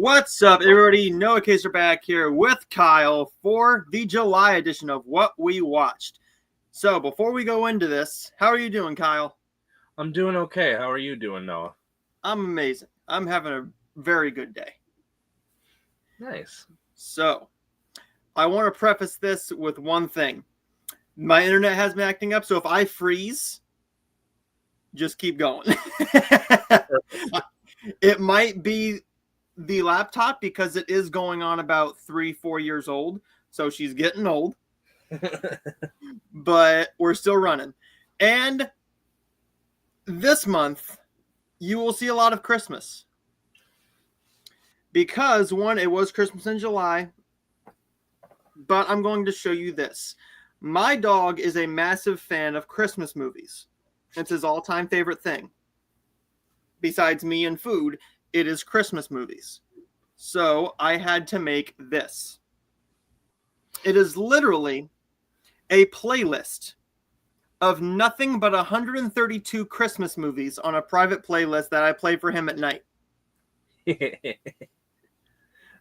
What's up, everybody? Noah Kaser back here with Kyle for the July edition of What We Watched. So, before we go into this, how are you doing, Kyle? I'm doing okay. How are you doing, Noah? I'm amazing. I'm having a very good day. Nice. So, I want to preface this with one thing. My internet has been acting up, so if I freeze, just keep going. It might be the laptop because it is going on about 3-4 years old, so she's getting old. But we're still running. And this month, you will see a lot of Christmas. Because, one, it was Christmas in July, but I'm going to show you this. My dog is a massive fan of Christmas movies. It's his all-time favorite thing. Besides me and food, it is Christmas movies. So I had to make this. It is literally a playlist of nothing but 132 Christmas movies on a private playlist that I play for him at night.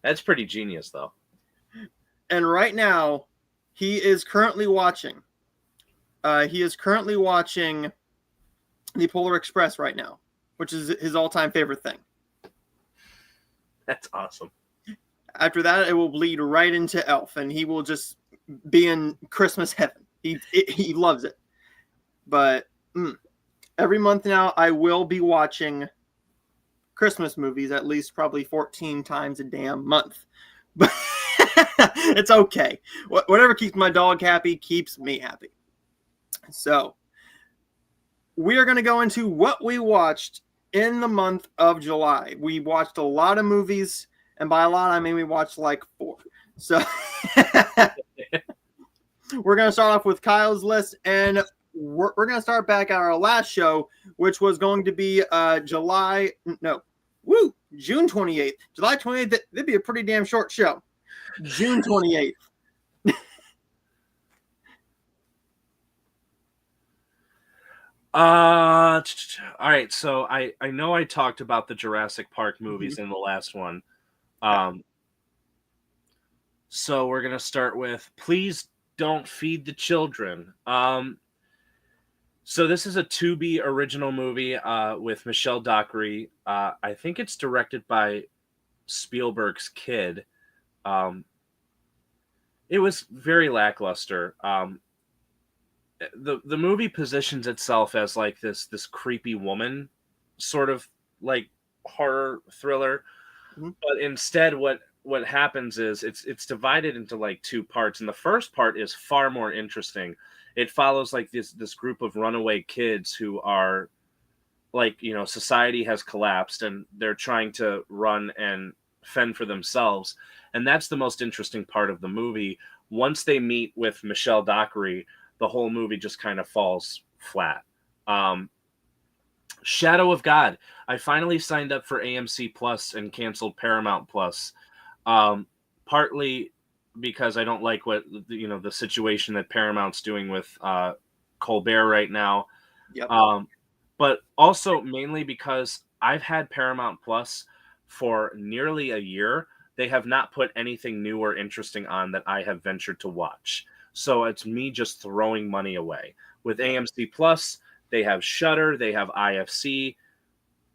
That's pretty genius, though. And right now, he is currently watching. The Polar Express right now, which is his all-time favorite thing. That's awesome. After that, it will bleed right into Elf, and he will just be in Christmas heaven. He loves it. But every month now, I will be watching Christmas movies at least probably 14 times a damn month. But it's okay. Whatever keeps my dog happy keeps me happy. So we are going to go into what we watched in the month of July. We watched a lot of movies, and by a lot, I mean we watched like 4. So we're going to start off with Kyle's list, and we're going to start back at our last show, which was going to be June 28th. July 28th, that'd be a pretty damn short show. June 28th. All right. So I know I talked about the Jurassic Park movies in the last one. So we're gonna start with Please Don't Feed the Children. So this is a Tubi original movie with Michelle Dockery. I think it's directed by Spielberg's kid. It was very lackluster. The movie positions itself as like this creepy woman sort of like horror thriller, but instead what happens is it's divided into like 2 parts, and the first part is far more interesting. It follows like this group of runaway kids who are like, society has collapsed and they're trying to run and fend for themselves, and that's the most interesting part of the movie. Once they meet with Michelle Dockery, the whole movie just kind of falls flat. Shadow of God. I finally signed up for AMC Plus and canceled Paramount Plus, partly because I don't like what the situation that Paramount's doing with Colbert right now. Yep. But also mainly because I've had Paramount Plus for nearly a year. They have not put anything new or interesting on that I have ventured to watch. So it's me just throwing money away. With AMC Plus, they have Shudder, they have IFC.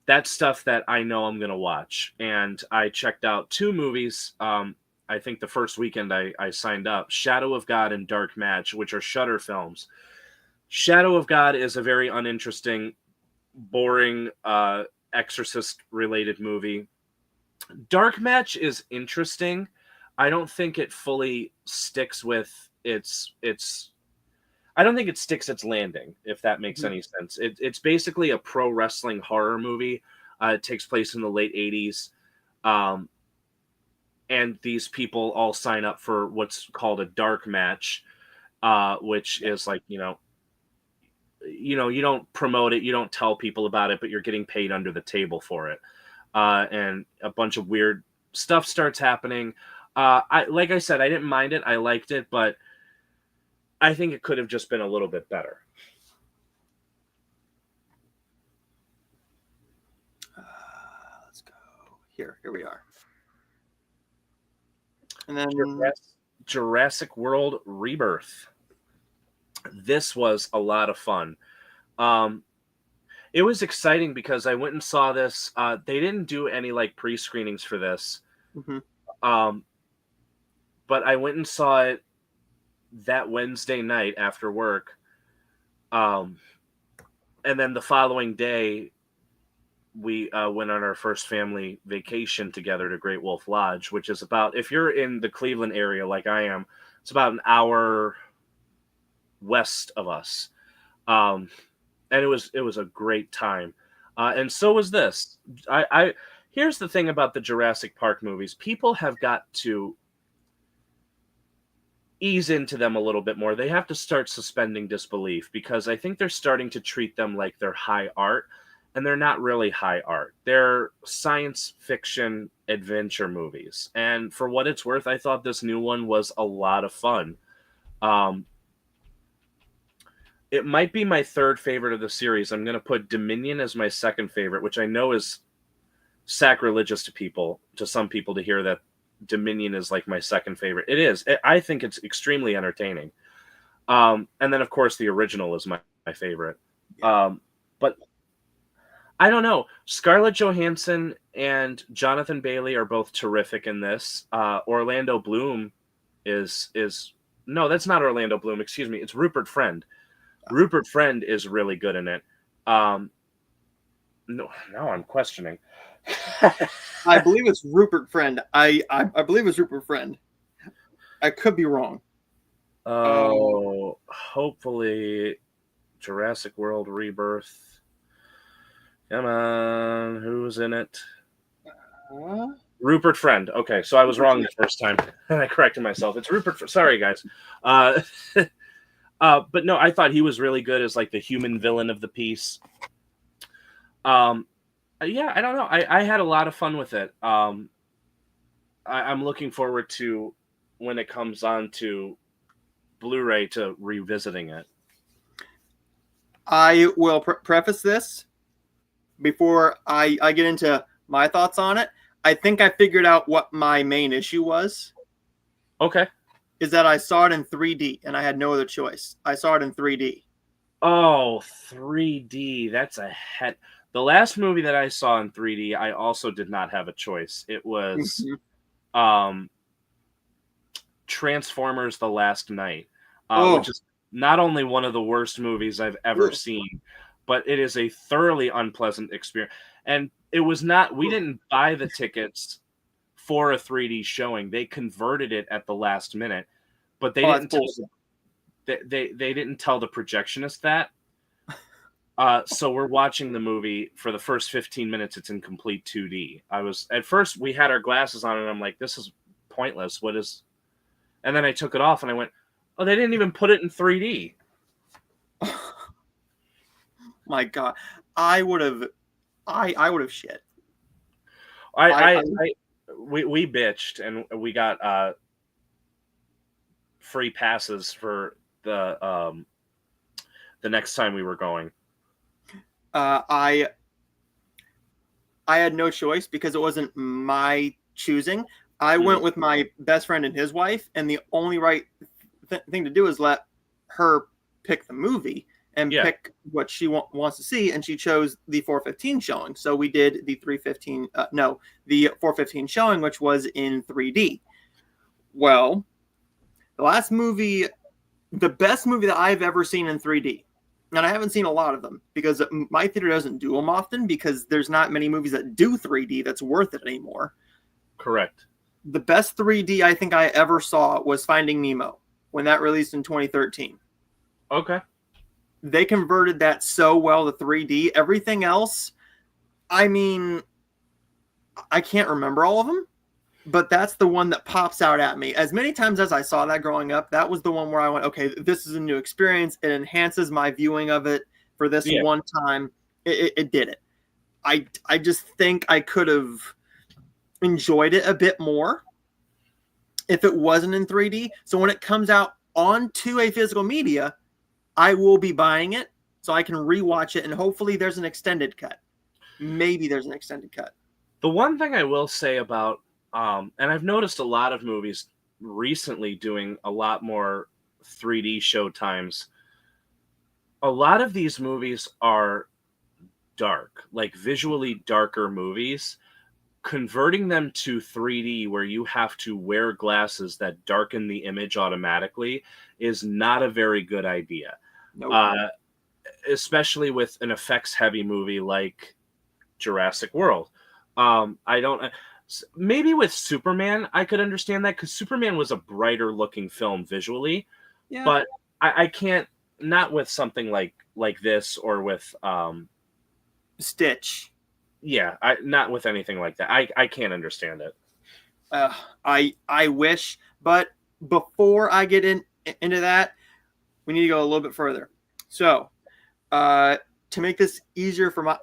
That's stuff that I know I'm going to watch. And I checked out 2 movies. I think the first weekend I signed up, Shadow of God and Dark Match, which are Shudder films. Shadow of God is a very uninteresting, boring, Exorcist-related movie. Dark Match is interesting. I don't think it fully sticks with I don't think it sticks its landing, if that makes any sense. It's basically a pro wrestling horror movie. It takes place in the late 80s. And these people all sign up for what's called a dark match, which is like, you don't promote it, you don't tell people about it, but you're getting paid under the table for it. And a bunch of weird stuff starts happening. Like I said, I didn't mind it. I liked it, but I think it could have just been a little bit better. Let's go. Here we are. And then Jurassic World Rebirth. This was a lot of fun. It was exciting because I went and saw this. They didn't do any like pre-screenings for this. Mhm. But I went and saw it that Wednesday night after work. And then the following day, we went on our first family vacation together to Great Wolf Lodge, which is about, if you're in the Cleveland area like I am, it's about an hour west of us. And it was a great time. And so was this. Here's the thing about the Jurassic Park movies. People have got to ease into them a little bit more. They have to start suspending disbelief, because I think they're starting to treat them like they're high art, and they're not really high art. They're science fiction adventure movies. And for what it's worth, I thought this new one was a lot of fun. It might be my third favorite of the series. I'm going to put Dominion as my second favorite, which I know is sacrilegious to some people to hear that Dominion is like my second favorite. It is. I think it's extremely entertaining. And then, of course, the original is my favorite. But I don't know. Scarlett Johansson and Jonathan Bailey are both terrific in this. Orlando Bloom is no, that's not Orlando Bloom. Excuse me. It's Rupert Friend. Rupert Friend is really good in it. No, now I'm questioning. I believe it's Rupert Friend. I believe it's Rupert Friend. I could be wrong. Oh, hopefully Jurassic World Rebirth. Come on, who's in it? Rupert Friend. Okay, so I was wrong the first time, and I corrected myself. It's Rupert. Sorry, guys. But no, I thought he was really good as like the human villain of the piece. Yeah, I don't know. I had a lot of fun with it. I'm looking forward to when it comes on to Blu-ray to revisiting it. I will preface this before I get into my thoughts on it. I think I figured out what my main issue was. Okay. Is that I saw it in 3D and I had no other choice. I saw it in 3D. Oh, 3D. That's a head. The last movie that I saw in 3D, I also did not have a choice. It was Transformers: The Last Knight, which is not only one of the worst movies I've ever seen, but it is a thoroughly unpleasant experience. And it was not, we didn't buy the tickets for a 3D showing. They converted it at the last minute, but they didn't they didn't tell the projectionist that. So we're watching the movie for the first 15 minutes. It's in complete 2D. At first we had our glasses on and I'm like, this is pointless. And then I took it off and I went, oh, they didn't even put it in 3D. My God, I would have shit. We bitched and we got free passes for the next time we were going. I had no choice because it wasn't my choosing. I went with my best friend and his wife, and the only right thing to do is let her pick the movie and pick what she wants to see, and she chose the 4:15 showing. So we did the the 4:15 showing, which was in 3D. Well, the best movie that I've ever seen in 3D, and I haven't seen a lot of them because my theater doesn't do them often because there's not many movies that do 3D that's worth it anymore. Correct. The best 3D I think I ever saw was Finding Nemo when that released in 2013. Okay. They converted that so well to 3D. Everything else, I mean, I can't remember all of them, but that's the one that pops out at me. As many times as I saw that growing up, that was the one where I went, okay, this is a new experience. It enhances my viewing of it for this one time. It did it. I just think I could have enjoyed it a bit more if it wasn't in 3D. So when it comes out onto a physical media, I will be buying it so I can rewatch it, and hopefully there's an extended cut. Maybe there's an extended cut. The one thing I will say about, and I've noticed a lot of movies recently doing a lot more 3D show times, a lot of these movies are dark, like visually darker movies. Converting them to 3D where you have to wear glasses that darken the image automatically is not a very good idea. Nope. Especially with an effects heavy movie like Jurassic World. I don't. Maybe with Superman, I could understand that because Superman was a brighter looking film visually, Yeah. but I can't. Not with something like this or with Stitch. Yeah, not with anything like that. I can't understand it. I wish, but before I get into that, we need to go a little bit further. So, to make this easier for my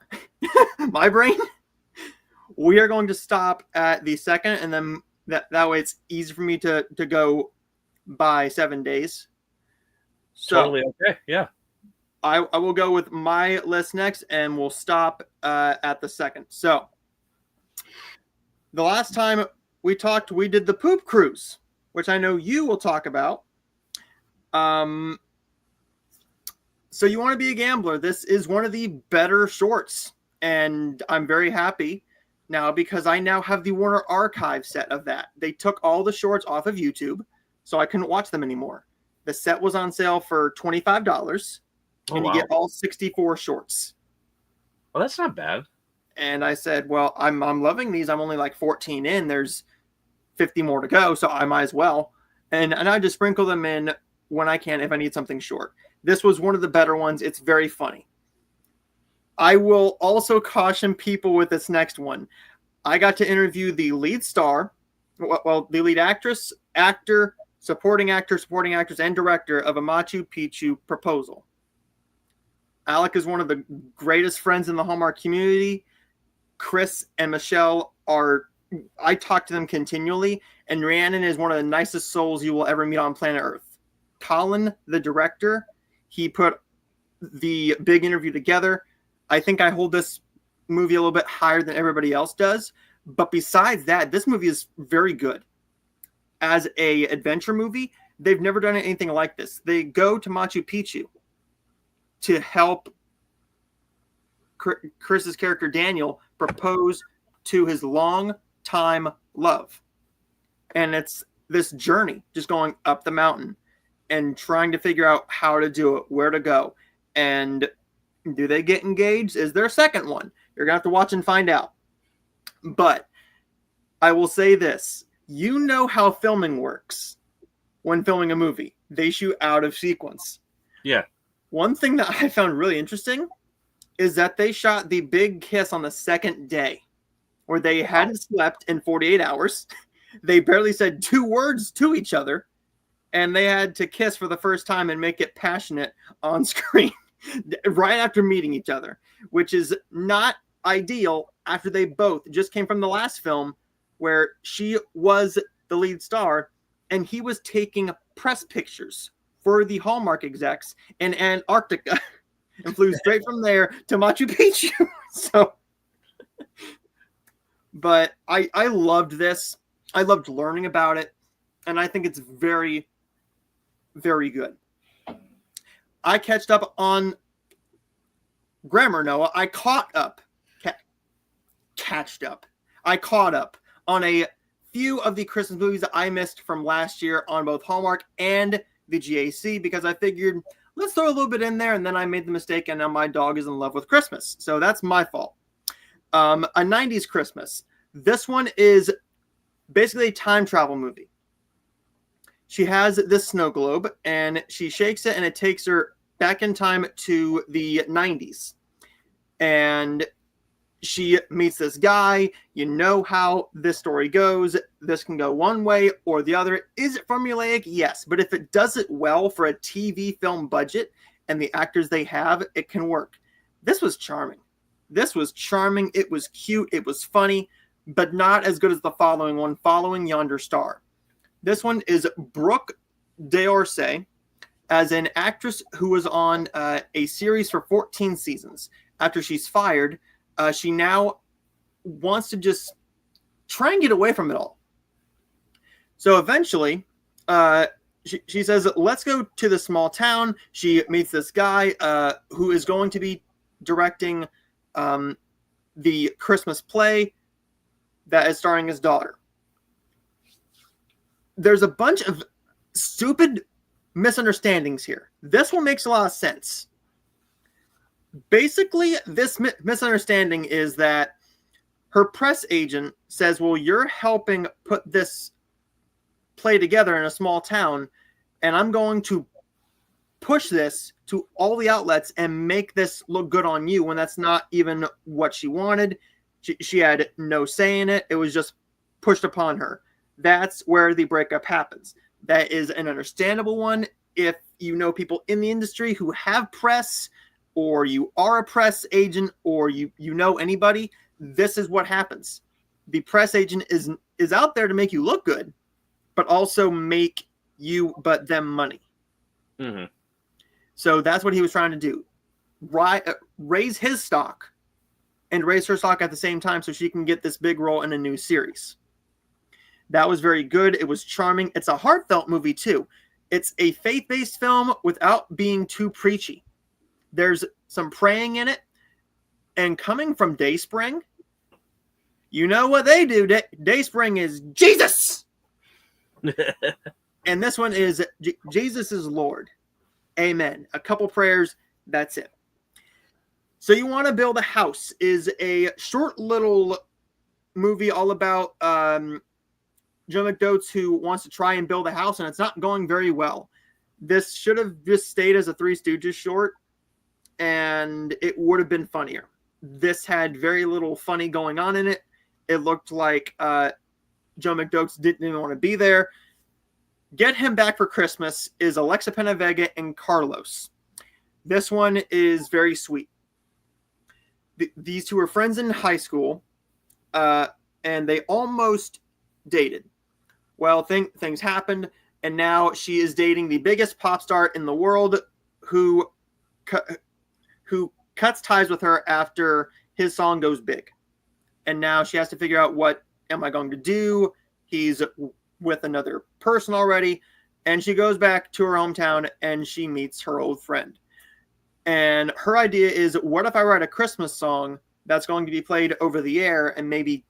my brain, we are going to stop at the second, and then that way it's easy for me to go by 7 days. So, Totally okay. Yeah. I will go with my list next, and we'll stop at the second. So, the last time we talked, we did the Poop Cruise, which I know you will talk about. So you want to be a gambler. This is one of the better shorts, and I'm very happy now because I now have the Warner Archive set of that. They took all the shorts off of YouTube, so I couldn't watch them anymore. The set was on sale for $25, and you get all 64 shorts. Well, that's not bad. And I said, well, I'm loving these. I'm only like 14 in. There's 50 more to go, so I might as well. And I just sprinkle them in when I can if I need something short. This was one of the better ones. It's very funny. I will also caution people with this next one. I got to interview the lead star, well, the lead actress, actor, supporting actress, and director of A Machu Picchu Proposal. Alec is one of the greatest friends in the Hallmark community. Chris and Michelle I talk to them continually, and Rhiannon is one of the nicest souls you will ever meet on planet Earth. Colin, the director, he put the big interview together. I think I hold this movie a little bit higher than everybody else does. But besides that, this movie is very good. As a adventure movie, they've never done anything like this. They go to Machu Picchu to help Chris's character Daniel propose to his long-time love. And it's this journey, just going up the mountain and trying to figure out how to do it, where to go. And do they get engaged? Is there a second one? You're going to have to watch and find out. But I will say this. You know how filming works when filming a movie. They shoot out of sequence. Yeah. One thing that I found really interesting is that they shot the big kiss on the second day, where they hadn't slept in 48 hours. They barely said 2 words to each other, and they had to kiss for the first time and make it passionate on screen right after meeting each other, which is not ideal after they both just came from the last film where she was the lead star and he was taking press pictures for the Hallmark execs in Antarctica and flew straight from there to Machu Picchu. So, but I loved this. I loved learning about it, and I think it's very, very good. I catched up on grammar, Noah. I caught up on a few of the Christmas movies that I missed from last year on both Hallmark and the GAC, because I figured let's throw a little bit in there, and then I made the mistake, and now my dog is in love with Christmas. So that's my fault. A 90s Christmas. This one is basically a time travel movie. She has this snow globe, and she shakes it, and it takes her back in time to the 90s. And she meets this guy. You know how this story goes. This can go one way or the other. Is it formulaic? Yes. But if it does it well for a TV film budget and the actors they have, it can work. This was charming. It was cute. It was funny, but not as good as the following one, Following Yonder Star. This one is Brooke d'Orsay as an actress who was on a series for 14 seasons. After she's fired, she now wants to just try and get away from it all. So eventually, she says, let's go to the small town. She meets this guy who is going to be directing the Christmas play that is starring his daughter. There's a bunch of stupid misunderstandings here. This one makes a lot of sense. Basically, this misunderstanding is that her press agent says, well, you're helping put this play together in a small town, and I'm going to push this to all the outlets and make this look good on you, when that's not even what she wanted. She had no say in it. It was just pushed upon her. That's where the breakup happens. That is an understandable one if you know people in the industry who have press, or you are a press agent, or you know anybody. This is what happens. The press agent is out there to make you look good, but also make you but them money. Mm-hmm. So that's what he was trying to do. Raise his stock and raise her stock at the same time so she can get this big role in a new series. That was very good. It was charming. It's a heartfelt movie too. It's a faith-based film without being too preachy. There's some praying in it. And coming from Dayspring, you know what they do. Dayspring is Jesus. And this one is Jesus is Lord. Amen. A couple prayers. That's it. So You Want to Build a House is a short little movie all about Joe McDotes, who wants to try and build a house, and it's not going very well. This should have just stayed as a Three Stooges short, and it would have been funnier. This had very little funny going on in it. It looked like Joe McDotes didn't even want to be there. Get Him Back for Christmas is Alexa Penavega and Carlos. This one is very sweet. These two were friends in high school, and they almost dated. Well, things happened, and now she is dating the biggest pop star in the world, who cuts ties with her after his song goes big. And now she has to figure out, what am I going to do? He's with another person already. And she goes back to her hometown and she meets her old friend. And her idea is, what if I write a Christmas song that's going to be played over the air and maybe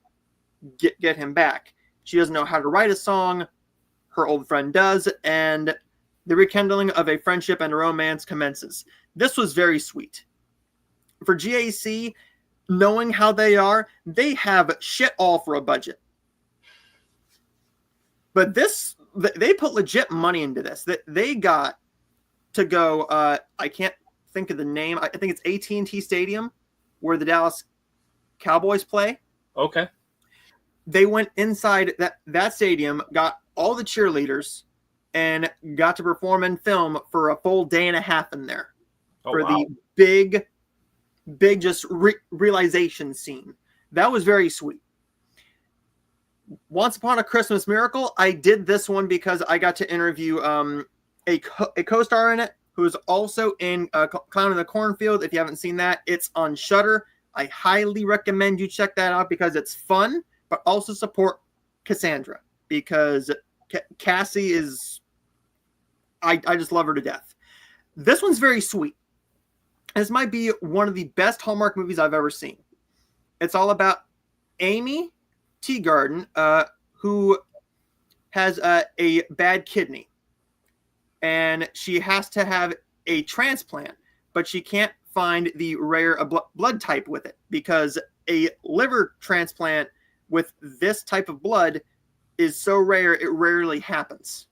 get him back? She doesn't know how to write a song. Her old friend does. And the rekindling of a friendship and a romance commences. This was very sweet. For GAC, knowing how they are, they have shit all for a budget. But this, they put legit money into this. They got to go, I can't think of the name. I think it's AT&T Stadium, where the Dallas Cowboys play. Okay. They went inside that stadium, got all the cheerleaders, and got to perform and film for a full day and a half in there. The big just realization scene. That was very sweet. Once Upon a Christmas Miracle, I did this one because I got to interview a co-star in it, who is also in Clown in the Cornfield. If you haven't seen that, it's on Shudder. I highly recommend you check that out because it's fun, but also support Cassandra, because Cassie is, I just love her to death. This one's very sweet. This might be one of the best Hallmark movies I've ever seen. It's all about Amy Teagarden, who has a bad kidney. And she has to have a transplant, but she can't find the rare blood type with it, because a liver transplant with this type of blood is so rare, it rarely happens.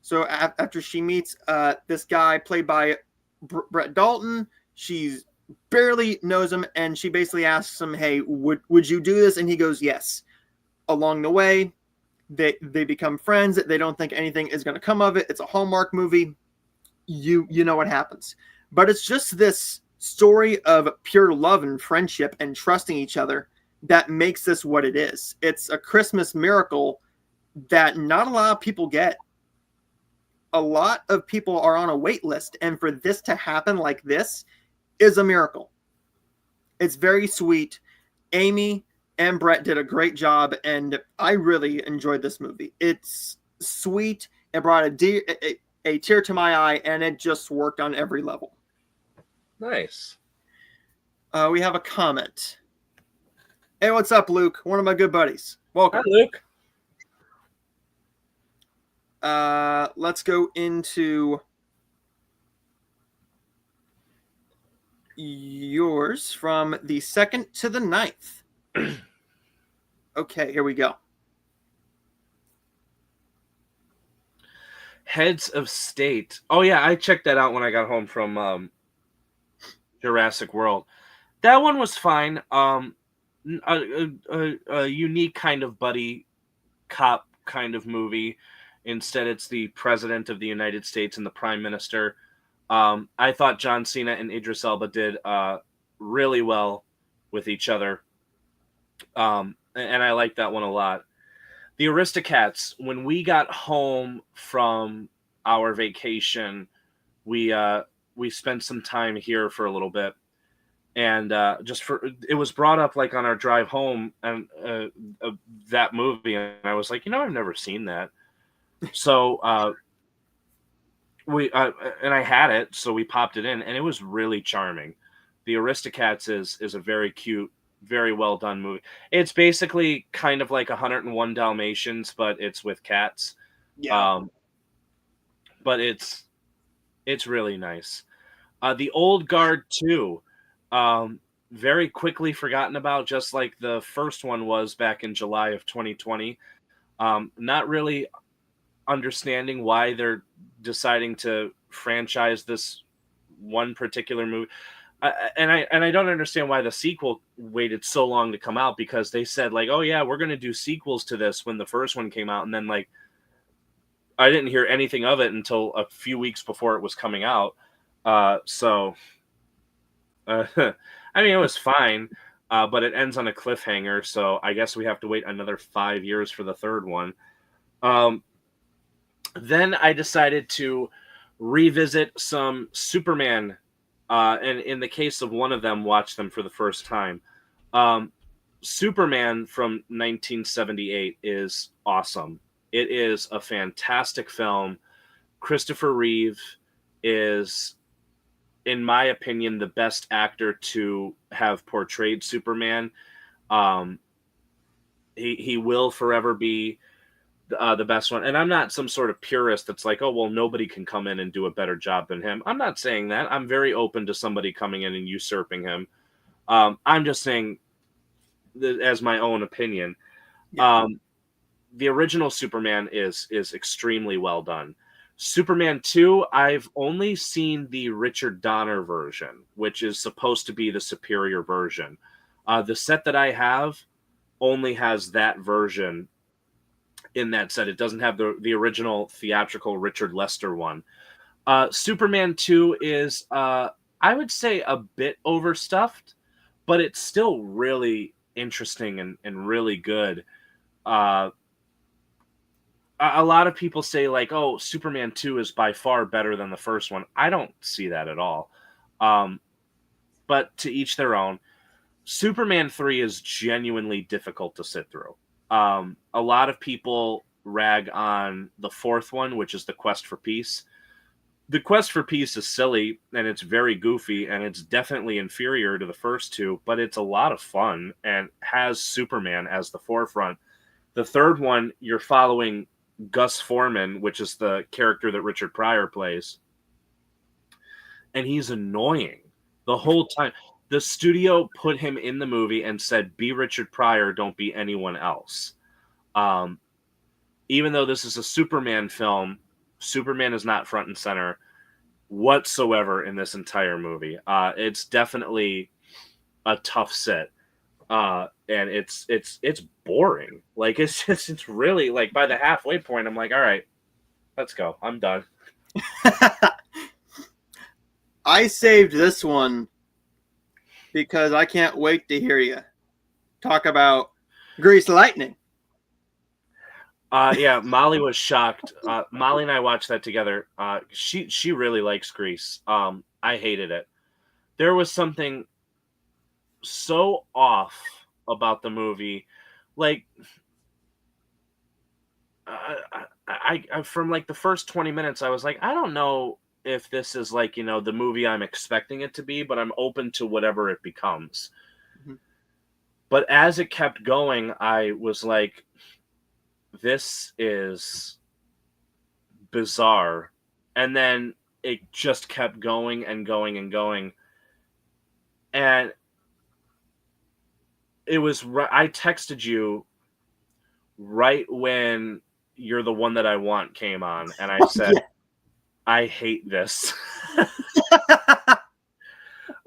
So after she meets this guy played by Brett Dalton, she barely knows him, and she basically asks him, hey, would you do this? And he goes, yes. Along the way, they become friends. They don't think anything is going to come of it. It's a Hallmark movie. You know what happens. But it's just this story of pure love and friendship and trusting each other that makes this what it is. It's a Christmas miracle that not a lot of people get. A lot of people are on a wait list, and for this to happen like this is a miracle. It's very sweet. Amy and Brett did a great job, and I really enjoyed this movie. It's sweet. It brought a tear to my eye, and it just worked on every level. Nice. We have a comment. Hey, what's up, Luke? One of my good buddies. Welcome. Hi, Luke. Let's go into yours from the 2nd to the 9th. Okay, here we go. Heads of State. Oh yeah, I checked that out when I got home from Jurassic World. That one was fine. A unique kind of buddy cop kind of movie. Instead, it's the president of the United States and the prime minister. I thought John Cena and Idris Elba did really well with each other. And I like that one a lot. The Aristocats, when we got home from our vacation, we spent some time here for a little bit. And it was brought up like on our drive home and that movie. And I was like, I've never seen that. So and I had it, so we popped it in, and it was really charming. The Aristocats is a very cute, very well done movie. It's basically kind of like 101 Dalmatians, but it's with cats. Yeah. But it's really nice. The Old Guard 2, very quickly forgotten about, just like the first one was back in July of 2020. Not really understanding why they're deciding to franchise this one particular movie. And I don't understand why the sequel waited so long to come out, because they said like, oh yeah, we're going to do sequels to this when the first one came out. And then like, I didn't hear anything of it until a few weeks before it was coming out. I mean, it was fine, but it ends on a cliffhanger. So I guess we have to wait another 5 years for the third one. Then I decided to revisit some Superman, and in the case of one of them, watch them for the first time. Superman from 1978 is awesome. It is a fantastic film. Christopher Reeve is, in my opinion, the best actor to have portrayed Superman. He will forever be the best one. And I'm not some sort of purist that's like, oh, well, nobody can come in and do a better job than him. I'm not saying that. I'm very open to somebody coming in and usurping him. I'm just saying as my own opinion. Yeah. The original Superman is extremely well done. Superman 2, I've only seen the Richard Donner version, which is supposed to be the superior version. The set that I have only has that version in that set. It doesn't have the original theatrical Richard Lester one. Superman 2 is, I would say, a bit overstuffed, but it's still really interesting and really good. A lot of people say, like, oh, Superman 2 is by far better than the first one. I don't see that at all. But to each their own. Superman 3 is genuinely difficult to sit through. A lot of people rag on the fourth one, which is The Quest for Peace. The Quest for Peace is silly, and it's very goofy, and it's definitely inferior to the first two, but it's a lot of fun and has Superman as the forefront. The third one, you're following Gus Foreman, which is the character that Richard Pryor plays, and he's annoying the whole time. The studio put him in the movie and said, be Richard Pryor, don't be anyone else. Even though this is a Superman film, Superman is not front and center whatsoever in this entire movie. It's definitely a tough sit. And it's boring. Like, it's really, like, by the halfway point, I'm like, all right, let's go. I'm done. I saved this one because I can't wait to hear you talk about Grease Lightning. Yeah, Molly was shocked. Molly and I watched that together. She really likes Grease. I hated it. There was something so off about the movie. Like, from like the first 20 minutes, I was like, I don't know if this is like, the movie I'm expecting it to be, but I'm open to whatever it becomes. Mhm. But as it kept going, I was like, this is bizarre. And then it just kept going and going and going. And it was, I texted you right when You're the One That I Want came on. And I said, I hate this.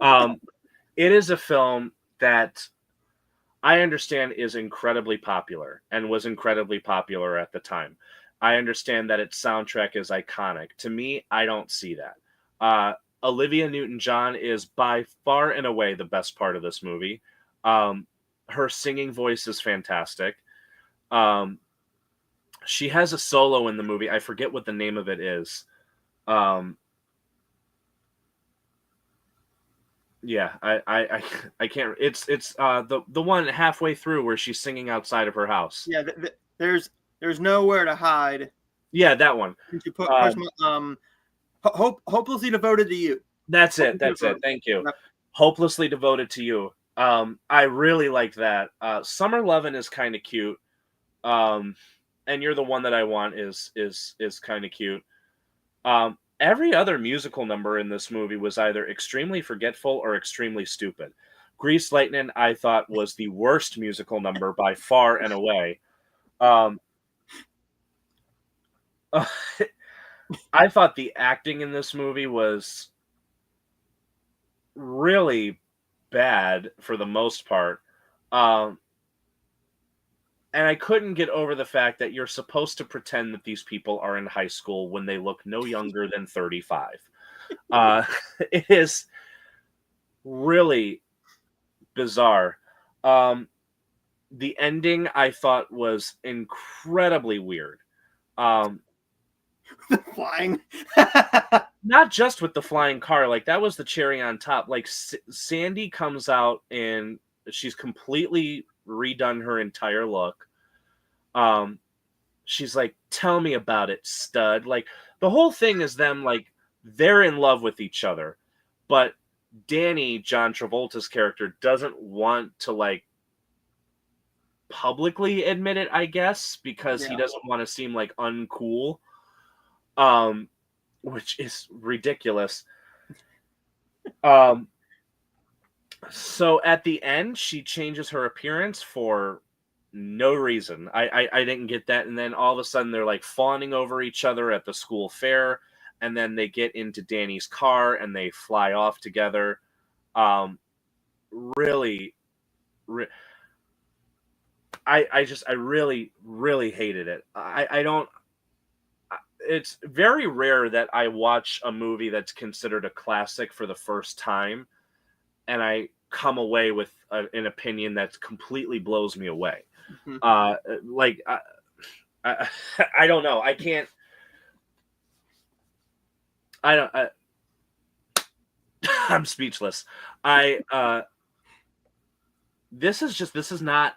It is a film that I understand is incredibly popular and was incredibly popular at the time. I understand that its soundtrack is iconic. To me, I don't see that. Olivia Newton-John is by far and away the best part of this movie. Her singing voice is fantastic. She has a solo in the movie. I forget what the name of it is. Yeah, I can't. It's the one halfway through where she's singing outside of her house. Yeah, there's nowhere to hide. Yeah, that one. Since you put Christmas, hopelessly devoted to you. That's it. That's it. Thank you. Yep. Hopelessly devoted to you. I really like that. Summer Lovin' is kind of cute. And You're the One That I Want is kind of cute. Every other musical number in this movie was either extremely forgetful or extremely stupid. Grease Lightning, I thought, was the worst musical number by far and away. I thought the acting in this movie was really bad for the most part. And I couldn't get over the fact that you're supposed to pretend that these people are in high school when they look no younger than 35. It is really bizarre. The ending I thought was incredibly weird. Flying. Not just with the flying car, like that was the cherry on top. Like Sandy comes out and she's completely redone her entire look. She's like, tell me about it, stud. Like the whole thing is them like they're in love with each other, but Danny, John Travolta's character, doesn't want to like publicly admit it, I guess, because he doesn't want to seem like uncool. Which is ridiculous. So at the end, she changes her appearance for no reason. I didn't get that. And then all of a sudden, they're like fawning over each other at the school fair. And then they get into Danny's car and they fly off together. Really, I really, really hated it. I don't. It's very rare that I watch a movie that's considered a classic for the first time and I come away with an opinion that completely blows me away. Mm-hmm. I don't know. I can't. I don't. I'm speechless. This is not.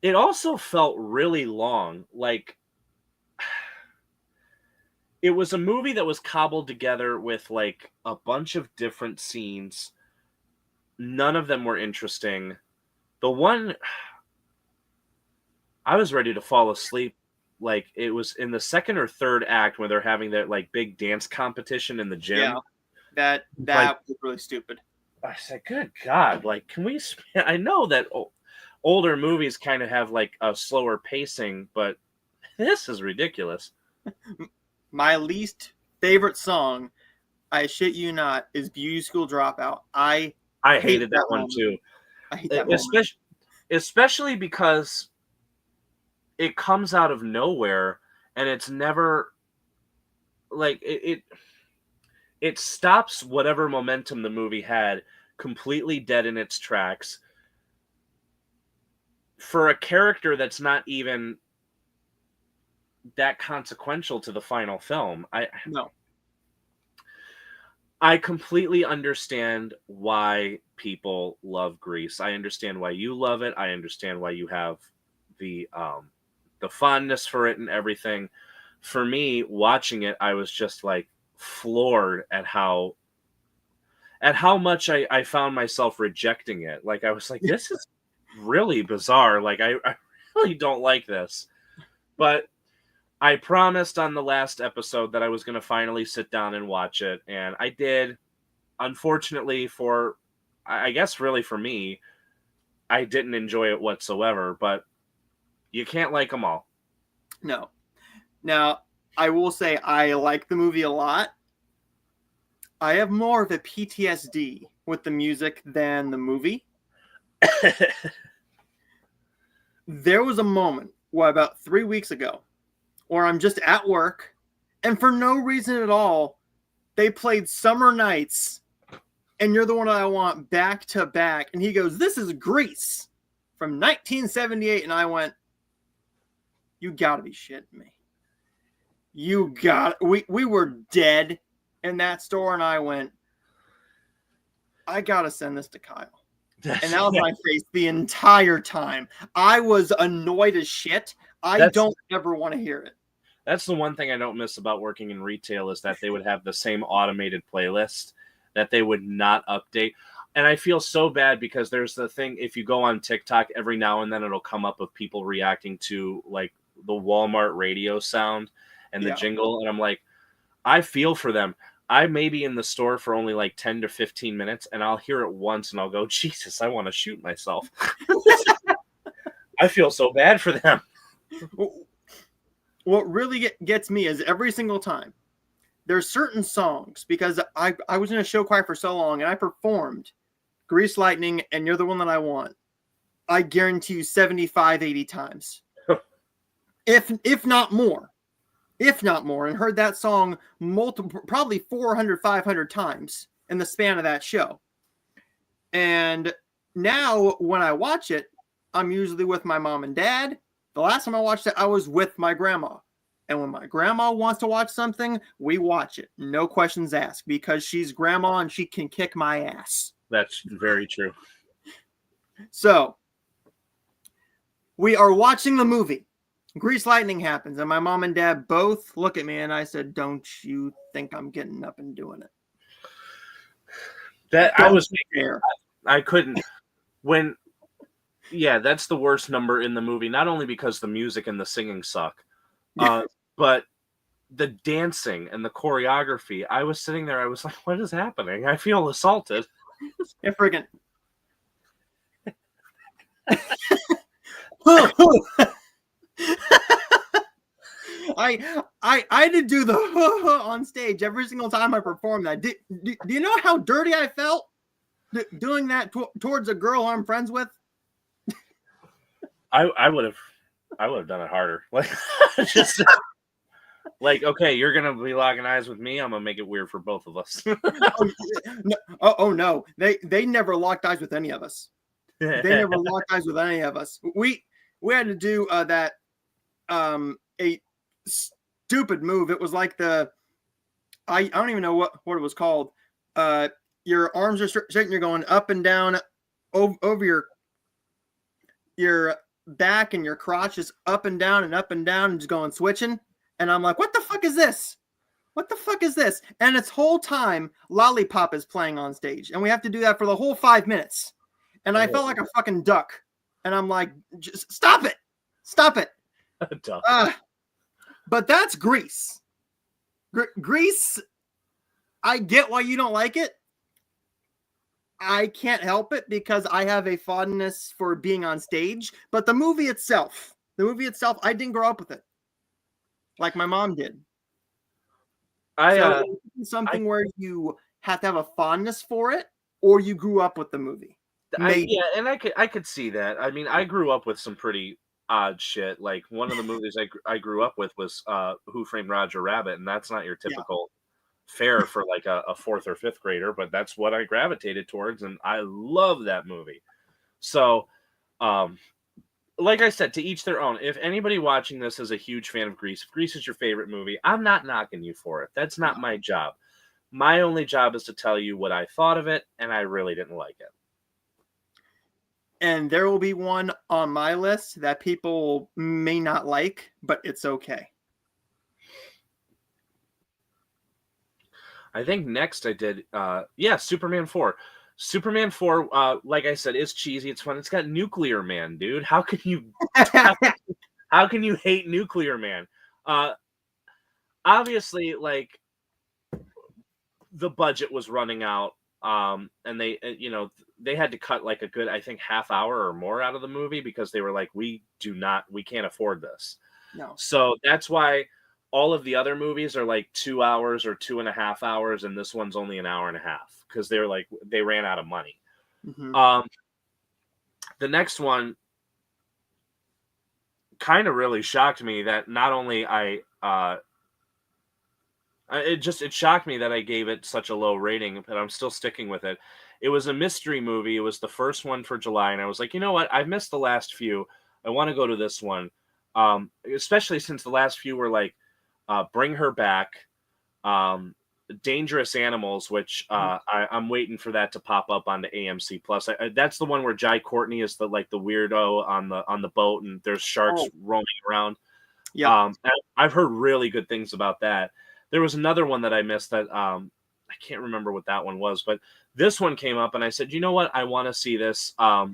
It also felt really long. Like it was a movie that was cobbled together with like a bunch of different scenes. None of them were interesting. The one I was ready to fall asleep. Like it was in the second or third act when they're having that like big dance competition in the gym. Yeah, that like, was really stupid. I said, "Good God! Like, can we?" I know that older movies kind of have like a slower pacing, but this is ridiculous. My least favorite song, I shit you not, is Beauty School Dropout. I hated that one too. I hate that especially because it comes out of nowhere and it's never like it stops whatever momentum the movie had completely dead in its tracks for a character that's not even that consequential to the final film. I completely understand why people love Grease. I understand why you love it. I understand why you have the fondness for it and everything. For me, watching it, I was just like floored at how much I found myself rejecting it. Like I was like, this is really bizarre. Like I really don't like this. But I promised on the last episode that I was going to finally sit down and watch it, and I did. Unfortunately, for I guess really for me, I didn't enjoy it whatsoever. But you can't like them all. No. Now, I will say I like the movie a lot. I have more of a PTSD with the music than the movie. There was a moment, about 3 weeks ago, where I'm just at work, and for no reason at all, they played Summer Nights, and You're the One I Want back to back. And he goes, "This is Grease from 1978." And I went, "You gotta be shitting me. We were dead in that store." And I went, "I gotta send this to Kyle." And that was my face the entire time. I was annoyed as shit. I don't ever want to hear it. That's the one thing I don't miss about working in retail is that they would have the same automated playlist that they would not update. And I feel so bad because there's the thing, if you go on TikTok, every now and then it'll come up of people reacting to like the Walmart radio sound and the jingle. And I'm like, I feel for them. I may be in the store for only like 10 to 15 minutes and I'll hear it once and I'll go, Jesus, I want to shoot myself. I feel so bad for them. What really gets me is every single time there's certain songs, because I was in a show choir for so long and I performed Grease Lightning and You're the One That I Want. I guarantee you 75, 80 times. if not more. If not more, and heard that song probably 400, 500 times in the span of that show. And now when I watch it, I'm usually with my mom and dad. The last time I watched it, I was with my grandma. And when my grandma wants to watch something, we watch it. No questions asked, because she's grandma and she can kick my ass. That's very true. So, we are watching the movie. Grease Lightning happens, and my mom and dad both look at me, and I said, "Don't you think I'm getting up and doing it?" I couldn't. That's the worst number in the movie. Not only because the music and the singing suck, but the dancing and the choreography. I was sitting there. I was like, "What is happening? I feel assaulted." Yeah, friggin'. I had to do the on stage every single time I performed that. Do you know how dirty I felt doing that towards a girl I'm friends with? I would have done it harder. Like just like, okay, you're gonna be locking eyes with me. I'm gonna make it weird for both of us. No, they never locked eyes with any of us. They never locked eyes with any of us. We had to do that a stupid move. It was like I don't even know what it was called. Your arms are straight and you're going up and down over your back, and your crotch is up and down and just going switching. And I'm like, what the fuck is this? What the fuck is this? And it's whole time Lollipop is playing on stage, and we have to do that for the whole 5 minutes. And I felt like a fucking duck. And I'm like, just stop it. But that's Grease. Grease, I get why you don't like it. I can't help it because I have a fondness for being on stage. But the movie itself, I didn't grow up with it like my mom did. Something where you have to have a fondness for it, or you grew up with the movie. And I could see that. I mean, I grew up with some pretty odd shit. Like one of the movies I grew up with was Who Framed Roger Rabbit, and that's not your typical fare for like a 4th or 5th grader, but that's what I gravitated towards, and I love that movie. So, like I said, to each their own. If anybody watching this is a huge fan of Grease, if Grease is your favorite movie, I'm not knocking you for it. That's not my job. My only job is to tell you what I thought of it, and I really didn't like it. And there will be one on my list that people may not like, but it's okay. I think next I did, Superman 4. Superman 4, like I said, is cheesy. It's fun. It's got Nuclear Man, dude. How can you how can you hate Nuclear Man? Uh, Obviously, like, the budget was running out, and they had to cut like a good, I think, half hour or more out of the movie because they were like, we can't afford this. No. So that's why all of the other movies are like 2 hours or 2.5 hours, and this one's only an hour and a half because they ran out of money. Mm-hmm. The next one kind of really shocked me that not only it shocked me that I gave it such a low rating, but I'm still sticking with it. It was a mystery movie. It was the first one for July, and I was like, you know what? I've missed the last few. I want to go to this one, especially since the last few were like Bring Her Back, Dangerous Animals, which I'm waiting for that to pop up on the AMC Plus. That's the one where Jai Courtney is the weirdo on the boat, and there's sharks roaming around. Yeah. I've heard really good things about that. There was another one that I missed that I can't remember what that one was, but this one came up and I said, you know what? I want to see this. I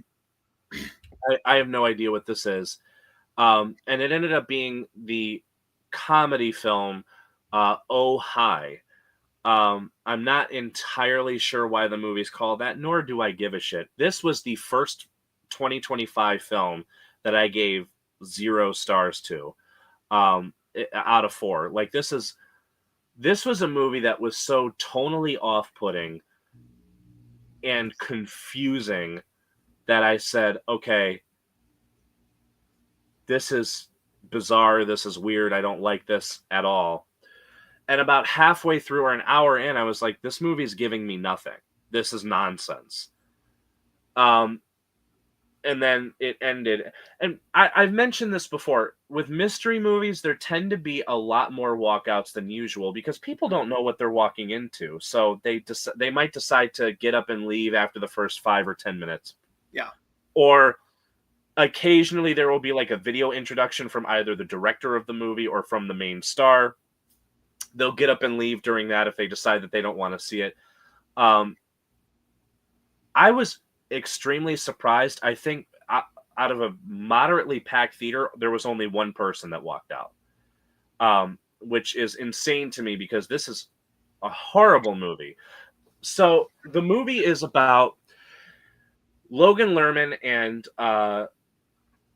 have no idea what this is. And it ended up being the comedy film, Oh Hi. I'm not entirely sure why the movie's called that, nor do I give a shit. This was the first 2025 film that I gave 0 stars to, out of 4. Like, this was a movie that was so tonally off-putting and confusing that I said, okay, this is bizarre, this is weird, I don't like this at all. And about halfway through or an hour in, I was like, this movie's giving me nothing. This is nonsense. And then it ended. And I've mentioned this before. With mystery movies, there tend to be a lot more walkouts than usual because people don't know what they're walking into. So they might decide to get up and leave after the first 5 or 10 minutes. Yeah. Or occasionally there will be like a video introduction from either the director of the movie or from the main star. They'll get up and leave during that if they decide that they don't want to see it. I was extremely surprised. I think out of a moderately packed theater, there was only one person that walked out, which is insane to me because this is a horrible movie. So the movie is about Logan Lerman and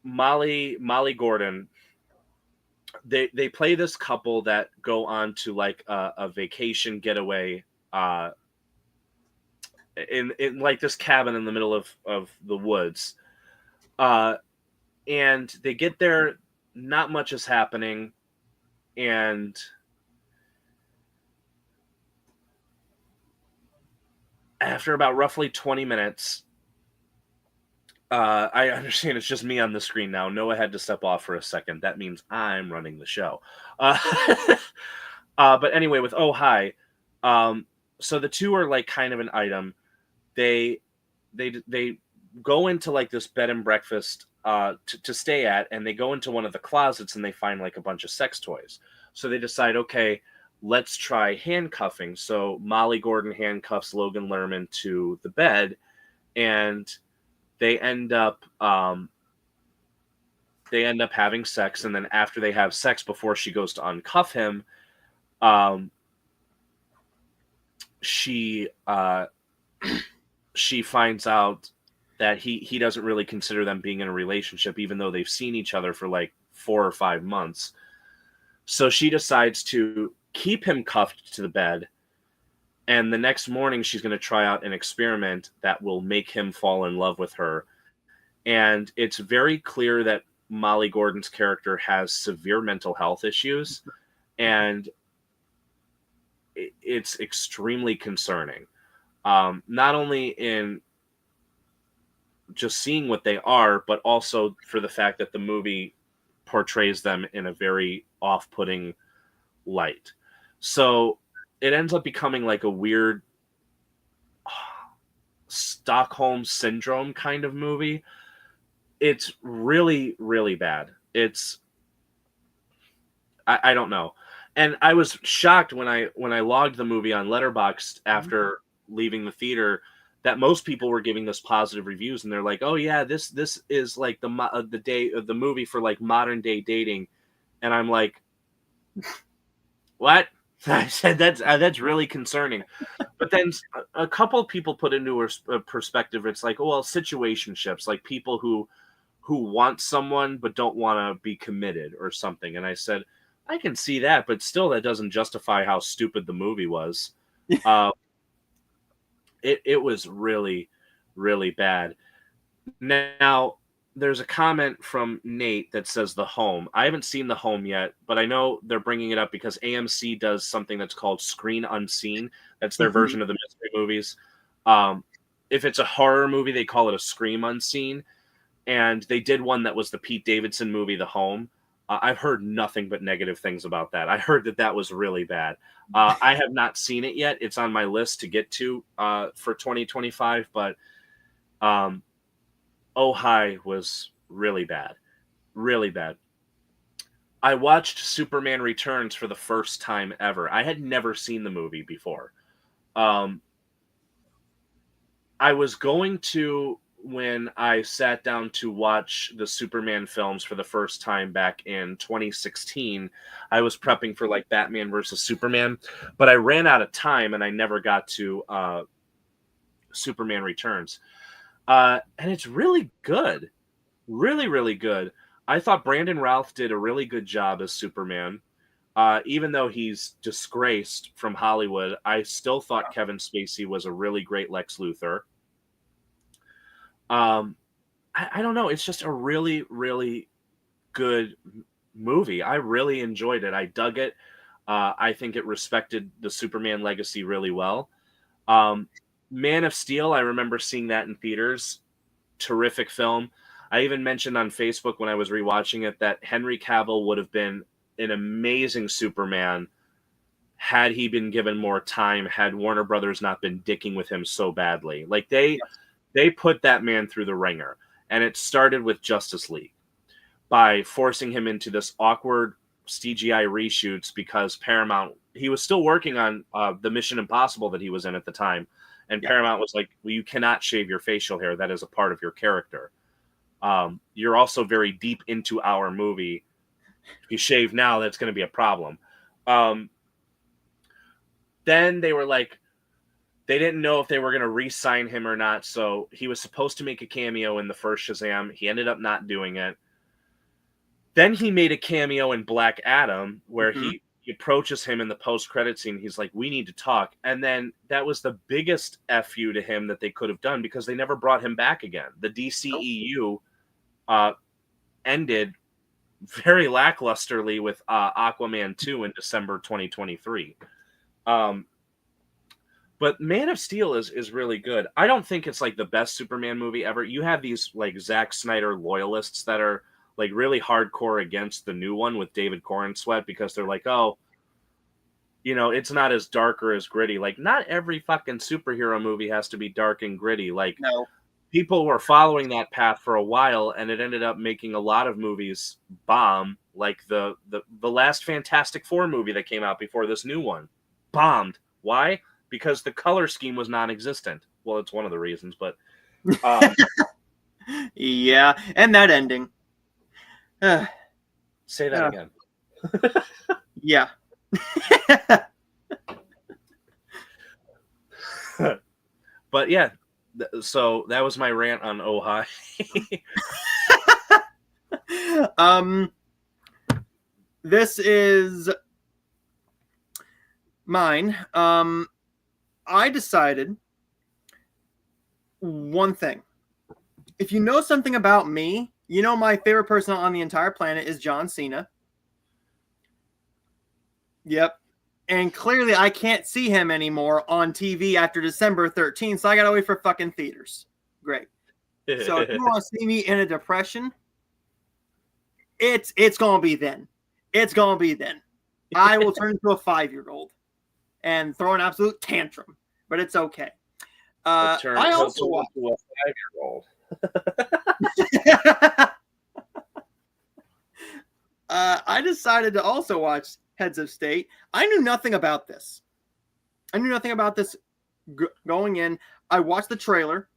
Molly Gordon. They play this couple that go on to like a vacation getaway in like this cabin in the middle of the woods. And they get there, not much is happening, and after about roughly 20 minutes, I understand it's just me on the screen now. Noah had to step off for a second. That means I'm running the show. But anyway, with Oh Hi, so the two are like kind of an item. They go into like this bed and breakfast to stay at, and they go into one of the closets and they find like a bunch of sex toys. So they decide, okay, let's try handcuffing. So Molly Gordon handcuffs Logan Lerman to the bed, and they end up having sex. And then after they have sex, before she goes to uncuff him, she finds out that he doesn't really consider them being in a relationship, even though they've seen each other for like 4 or 5 months. So she decides to keep him cuffed to the bed. And the next morning, she's going to try out an experiment that will make him fall in love with her. And it's very clear that Molly Gordon's character has severe mental health issues. And it's extremely concerning. Not only in just seeing what they are, but also for the fact that the movie portrays them in a very off-putting light. So it ends up becoming like a weird Stockholm syndrome kind of movie. It's really, really bad. I don't know. And I was shocked when I logged the movie on Letterboxd after leaving the theater that most people were giving this positive reviews, and they're like, "Oh yeah, this is like the day of the movie for like modern day dating," and I'm like, "What?" I said that's really concerning. But then a couple of people put into a perspective. It's like, oh, well, situationships, like people who want someone but don't want to be committed or something. And I said, I can see that, but still, that doesn't justify how stupid the movie was. It was really, really bad. Now, there's a comment from Nate that says The Home. I haven't seen The Home yet, but I know they're bringing it up because AMC does something that's called Screen Unseen. That's their version of the mystery movies. If it's a horror movie, they call it a Scream Unseen. And they did one that was the Pete Davidson movie, The Home. I've heard nothing but negative things about that. I heard that was really bad. I have not seen it yet. It's on my list to get to for 2025, but Ojai was really bad. Really bad. I watched Superman Returns for the first time ever. I had never seen the movie before. I was going to, when I sat down to watch the Superman films for the first time back in 2016, I was prepping for like Batman versus Superman, but I ran out of time and I never got to Superman Returns. And it's really good. Really, really good. I thought Brandon Routh did a really good job as Superman. Even though he's disgraced from Hollywood, I still thought Kevin Spacey was a really great Lex Luthor. I don't know. It's just a really, really good movie. I really enjoyed it. I dug it. I think it respected the Superman legacy really well. Man of Steel, I remember seeing that in theaters. Terrific film. I even mentioned on Facebook when I was rewatching it that Henry Cavill would have been an amazing Superman had he been given more time, had Warner Brothers not been dicking with him so badly. Like they put that man through the ringer. And it started with Justice League by forcing him into this awkward CGI reshoots because Paramount, he was still working on the Mission Impossible that he was in at the time. And Paramount was like, well, you cannot shave your facial hair. That is a part of your character. You're also very deep into our movie. If you shave now, that's going to be a problem. Then they were like, they didn't know if they were going to re-sign him or not. So he was supposed to make a cameo in the first Shazam. He ended up not doing it. Then he made a cameo in Black Adam where he approaches him in the post-credit scene. He's like, we need to talk. And then that was the biggest FU to him that they could have done because they never brought him back again. The DCEU ended very lacklusterly with Aquaman 2 in December 2023. But Man of Steel is really good. I don't think it's like the best Superman movie ever. You have these like Zack Snyder loyalists that are like really hardcore against the new one with David Corenswet because they're like, oh, you know, it's not as dark or as gritty. Like, not every fucking superhero movie has to be dark and gritty. Like, people were following that path for a while, and it ended up making a lot of movies bomb. Like the last Fantastic Four movie that came out before this new one bombed. Why? Because the color scheme was non-existent. Well, it's one of the reasons, but yeah, and that ending. Say that again. Yeah. But yeah, so that was my rant on Ojai. This is mine. I decided one thing. If you know something about me, you know my favorite person on the entire planet is John Cena. Yep. And clearly I can't see him anymore on TV after December 13th, so I got to wait for fucking theaters. Great. So if you want to see me in a depression, it's going to be then. It's going to be then. I will turn into a 5-year-old. and throw an absolute tantrum, but it's okay. He'll I also turn watched. into a 5-year-old. I decided to also watch Heads of State. I knew nothing about this. Going in. I watched the trailer,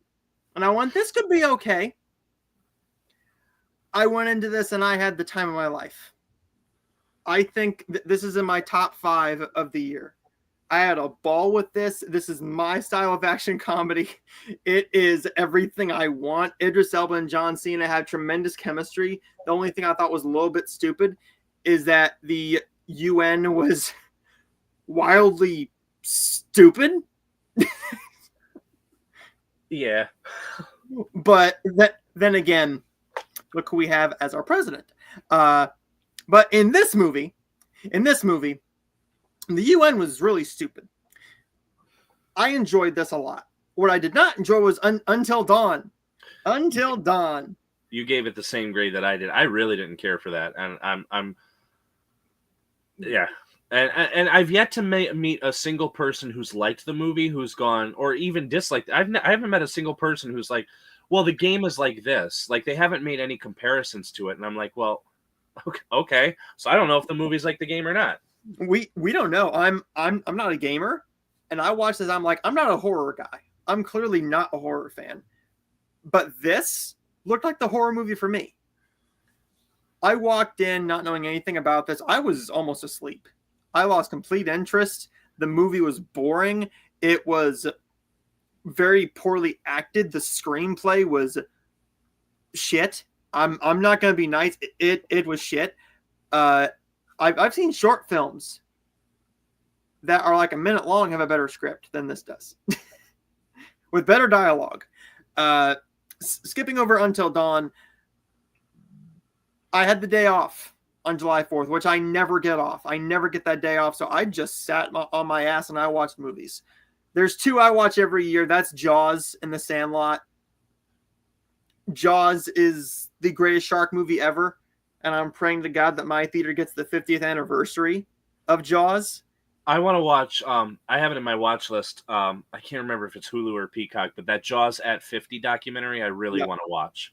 and I went, "This could be okay." I went into this, and I had the time of my life. I think this is in my top 5 of the year. I had a ball with this. This is my style of action comedy. It is everything I want. Idris Elba and John Cena have tremendous chemistry. The only thing I thought was a little bit stupid is that the UN was wildly stupid. Yeah. But then again, look who we have as our president. But in this movie, the UN was really stupid. I enjoyed this a lot. What I did not enjoy was Until Dawn. Until Dawn. You gave it the same grade that I did. I really didn't care for that, and I'm yeah. And I've yet to meet a single person who's liked the movie, who's gone, or even disliked. I haven't met a single person who's like, well, the game is like this. Like, they haven't made any comparisons to it, and I'm like, well, okay. So I don't know if the movie's like the game or not. We don't know. I'm not a gamer, and I watch this. I'm like, I'm not a horror guy. I'm clearly not a horror fan, but this looked like the horror movie for me. I walked in not knowing anything about this. I was almost asleep. I lost complete interest. The movie was boring. It was very poorly acted. The screenplay was shit. I'm not gonna be nice. It was shit. I've seen short films that are like a minute long have a better script than this does, with better dialogue. Skipping over Until Dawn, I had the day off on July 4th, which I never get off. I never get that day off, so I just sat on my ass and I watched movies. There's 2 I watch every year. That's Jaws and The Sandlot. Jaws is the greatest shark movie ever, and I'm praying to God that my theater gets the 50th anniversary of Jaws. I want to watch. I have it in my watch list. I can't remember if it's Hulu or Peacock, but that Jaws at 50 documentary, I really want to watch.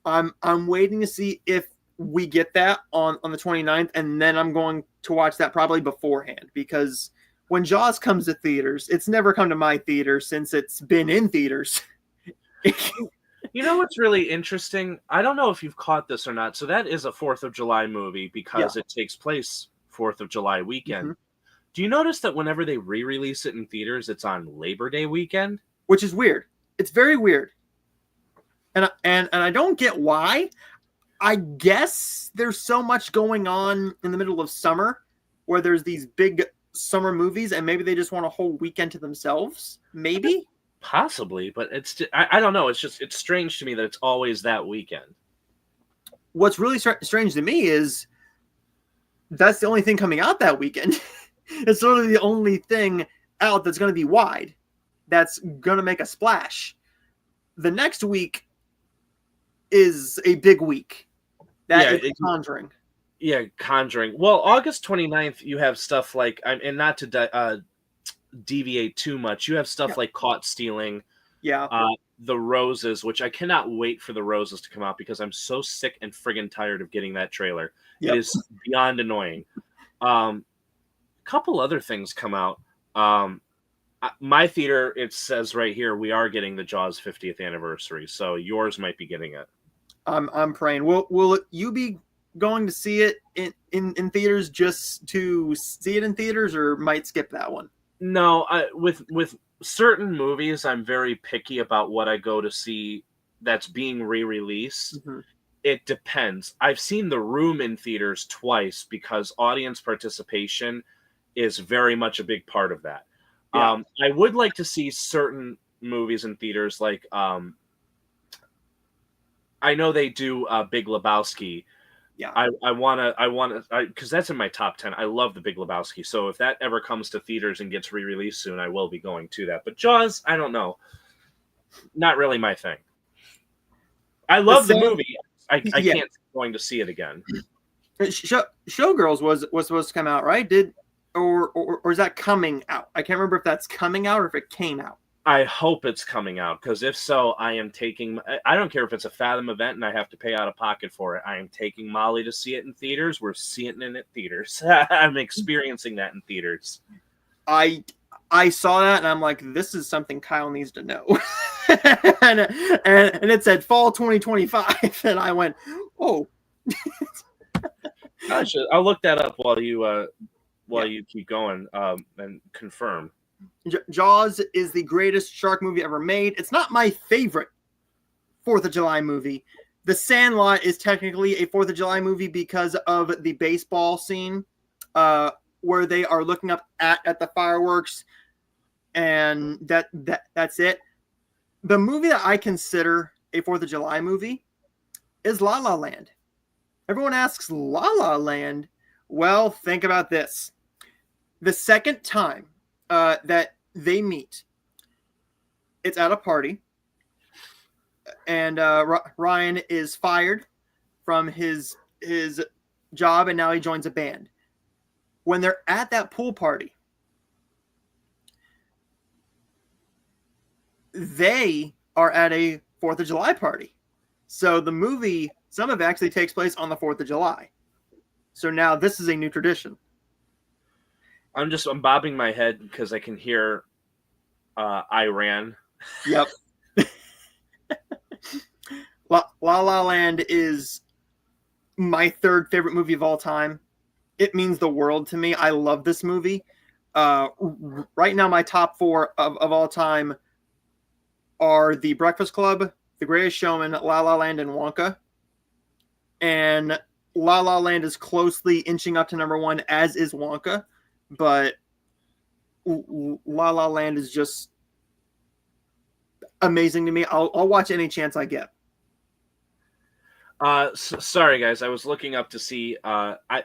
I'm waiting to see if we get that on the 29th, and then I'm going to watch that probably beforehand, because when Jaws comes to theaters, it's never come to my theater since it's been in theaters. You know what's really interesting? I don't know if you've caught this or not. So that is a 4th of July movie because it takes place 4th of July weekend. Mm-hmm. Do you notice that whenever they re-release it in theaters, it's on Labor Day weekend? Which is weird. It's very weird. And I don't get why. I guess there's so much going on in the middle of summer where there's these big summer movies, and maybe they just want a whole weekend to themselves. Maybe? Possibly, but I don't know. It's strange to me that it's always that weekend. What's really strange to me is that's the only thing coming out that weekend. It's literally the only thing out that's going to be wide, that's going to make a splash. The next week is a big week. That is Conjuring. Yeah, Conjuring. Well, August 29th, you have stuff like, and not to deviate too much, you have stuff like Caught Stealing. Yeah. The Roses, which I cannot wait for the Roses to come out because I'm so sick and friggin' tired of getting that trailer. It is beyond annoying. Couple other things come out. My theater, it says right here, we are getting the Jaws 50th anniversary, so yours might be getting it. I'm praying. Will you be going to see it in theaters just to see it in theaters, or might skip that one? No, with certain movies, I'm very picky about what I go to see that's being re-released. Mm-hmm. It depends. I've seen The Room in theaters twice because audience participation is very much a big part of that. Yeah. I would like to see certain movies in theaters, like I know they do Big Lebowski. Yeah, I want to, because that's in my top 10. I love the Big Lebowski. So if that ever comes to theaters and gets re-released soon, I will be going to that. But Jaws, I don't know. Not really my thing. I love the movie. I can't see going to see it again. Showgirls was supposed to come out, right? Did or is that coming out? I can't remember if that's coming out or if it came out. I hope it's coming out, because if so, I am taking. I don't care if it's a Fathom event and I have to pay out of pocket for it. I am taking Molly to see it in theaters. We're seeing it in theaters. I'm experiencing that in theaters. I saw that and I'm like, this is something Kyle needs to know. and it said fall 2025, and I went, oh. I'll look that up while you keep going and confirm. Jaws is the greatest shark movie ever made. It's not my favorite 4th of July movie. The Sandlot is technically a 4th of July movie because of the baseball scene where they are looking up at the fireworks, and that's it. The movie that I consider a 4th of July movie is La La Land. Everyone asks, La La Land? Well, think about this. The second time that they meet, it's at a party, and Ryan is fired from his job, and now he joins a band. When they're at that pool party, they are at a 4th of July party. So the movie, some of it actually takes place on the 4th of July. So now this is a new tradition. I'm bobbing my head because I can hear Iran. Yep. La La Land is my 3rd favorite movie of all time. It means the world to me. I love this movie. Right now, my top 4 of all time are The Breakfast Club, The Greatest Showman, La La Land, and Wonka. And La La Land is closely inching up to number 1, as is Wonka. But La La Land is just amazing to me. I'll watch any chance I get. Sorry, guys. I was looking up to see.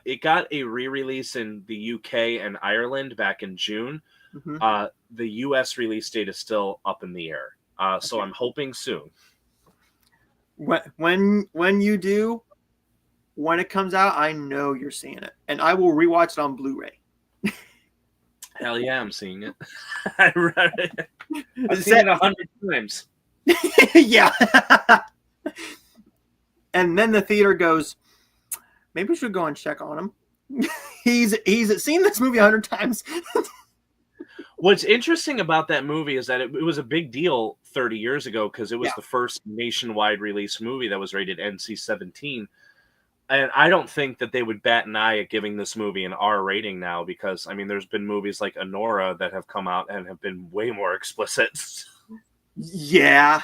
It got a re-release in the UK and Ireland back in June. Mm-hmm. The US release date is still up in the air. So I'm hoping soon. When you do, when it comes out, I know you're seeing it, and I will rewatch it on Blu-ray. Hell yeah, I'm seeing it. I've seen it 100 times. Yeah. And then the theater goes, maybe we should go and check on him. He's seen this movie 100 times. What's interesting about that movie is that it was a big deal 30 years ago because it was the first nationwide release movie that was rated NC-17. And I don't think that they would bat an eye at giving this movie an R rating now because, I mean, there's been movies like Anora that have come out and have been way more explicit. Yeah.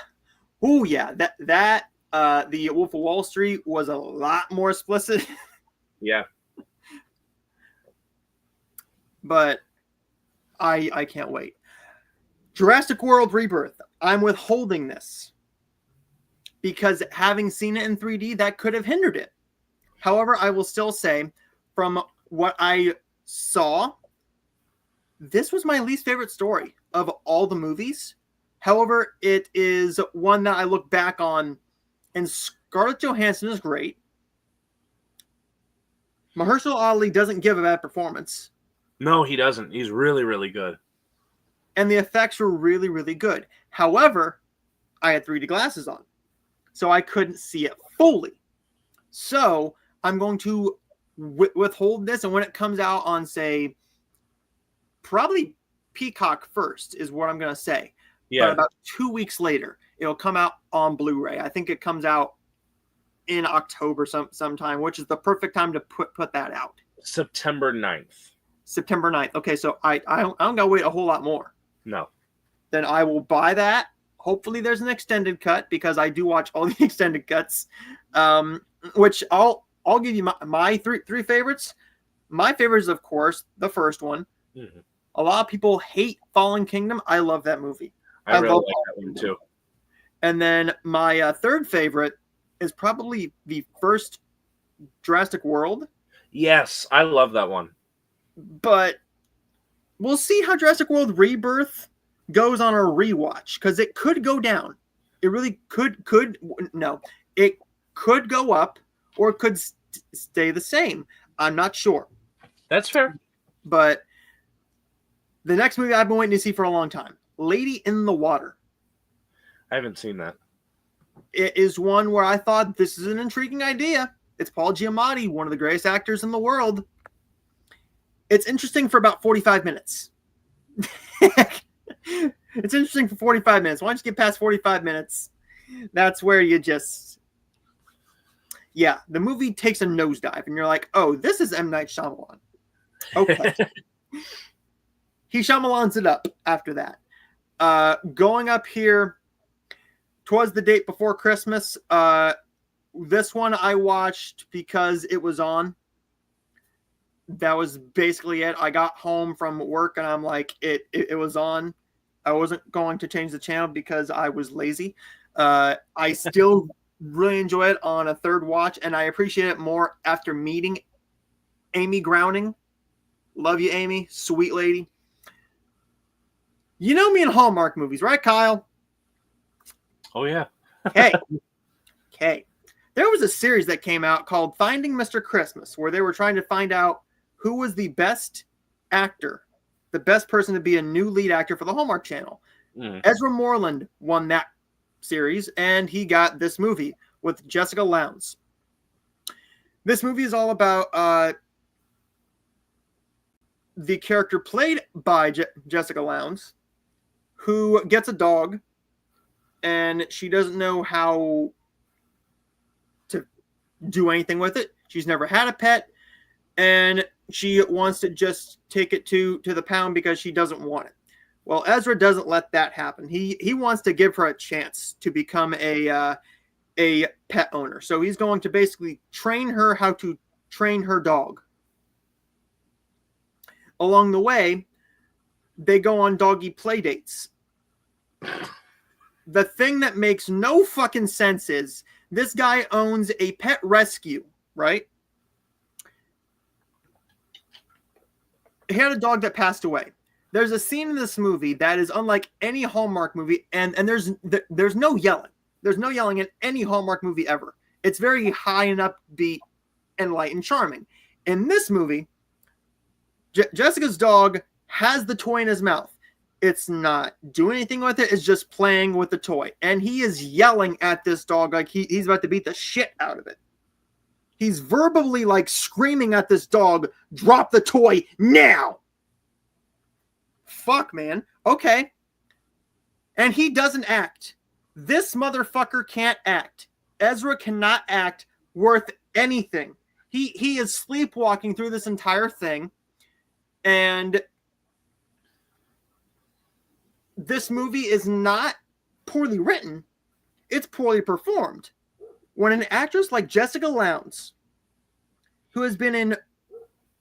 Oh, yeah. That The Wolf of Wall Street was a lot more explicit. Yeah. But I can't wait. Jurassic World Rebirth. I'm withholding this because having seen it in 3D, that could have hindered it. However, I will still say, from what I saw, this was my least favorite story of all the movies. However, it is one that I look back on, and Scarlett Johansson is great. Mahershala Ali doesn't give a bad performance. No, he doesn't. He's really, really good. And the effects were really, really good. However, I had 3D glasses on, so I couldn't see it fully. So I'm going to withhold this, and when it comes out on, say, probably Peacock first is what I'm going to say. Yeah. But about 2 weeks later, it'll come out on Blu-ray. I think it comes out in October sometime, which is the perfect time to put that out. September 9th. September 9th. Okay, so I don't got to wait a whole lot more. No. Then I will buy that. Hopefully there's an extended cut because I do watch all the extended cuts, which I'll give you my three favorites. My favorite is, of course, the first one. Mm-hmm. A lot of people hate Fallen Kingdom. I love that movie. I really like that one too. And then my third favorite is probably the first Jurassic World. Yes, I love that one. But we'll see how Jurassic World Rebirth goes on a rewatch because it could go down. It really could. No, it could go up or it could stay the same. I'm not sure. That's fair. But The next movie I've been waiting to see for a long time, Lady in the Water. I haven't seen that. It is one where I thought this is an intriguing idea. It's Paul Giamatti, one of the greatest actors in the world. It's interesting for about 45 minutes. It's interesting for 45 minutes. Once you get past 45 minutes, that's where you just... Yeah, the movie takes a nosedive, and you're like, oh, this is M. Night Shyamalan. Okay. He Shyamalans it up after that. Going up here, 'Twas the Date Before Christmas. This one I watched because it was on. That was basically it. I got home from work and I'm like, it was on. I wasn't going to change the channel because I was lazy. I still really enjoy it on a third watch, and I appreciate it more after meeting Amy Grounding. Love you, Amy. Sweet lady. You know me in Hallmark movies, right, Kyle? Oh, yeah. Okay. There was a series that came out called Finding Mr. Christmas, where they were trying to find out who was the best actor, the best person to be a new lead actor for the Hallmark Channel. Ezra Moreland won that series, and he got this movie with Jessica Lowndes. This movie is all about the character played by Jessica Lowndes, who gets a dog, and she doesn't know how to do anything with it. She's never had a pet, and she wants to just take it to the pound because she doesn't want it. Well, Ezra doesn't let that happen. He wants to give her a chance to become a pet owner. So he's going to basically train her how to train her dog. Along the way, they go on doggy play dates. The thing that makes no fucking sense is this guy owns a pet rescue, right? He had a dog that passed away. There's a scene in this movie that is unlike any Hallmark movie, and there's no yelling. There's no yelling in any Hallmark movie ever. It's very high and upbeat and light and charming. In this movie, Jessica's dog has the toy in his mouth. It's not doing anything with it. It's just playing with the toy. And he is yelling at this dog like he's about to beat the shit out of it. He's verbally like screaming at this dog, drop the toy now. Fuck, man. Okay. And he doesn't act. This motherfucker can't act. Ezra cannot act worth anything. He is sleepwalking through this entire thing. And this movie is not poorly written. It's poorly performed. When an actress like Jessica Lowndes, who has been in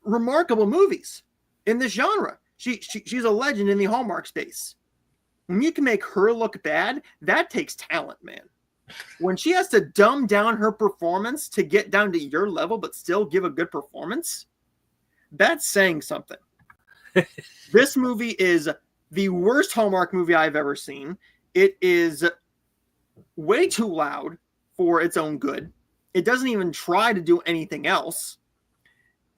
remarkable movies in this genre, she's a legend in the Hallmark space. When you can make her look bad, that takes talent, man. When she has to dumb down her performance to get down to your level but still give a good performance, that's saying something. This movie is the worst Hallmark movie I've ever seen. It is way too loud for its own good. It doesn't even try to do anything else.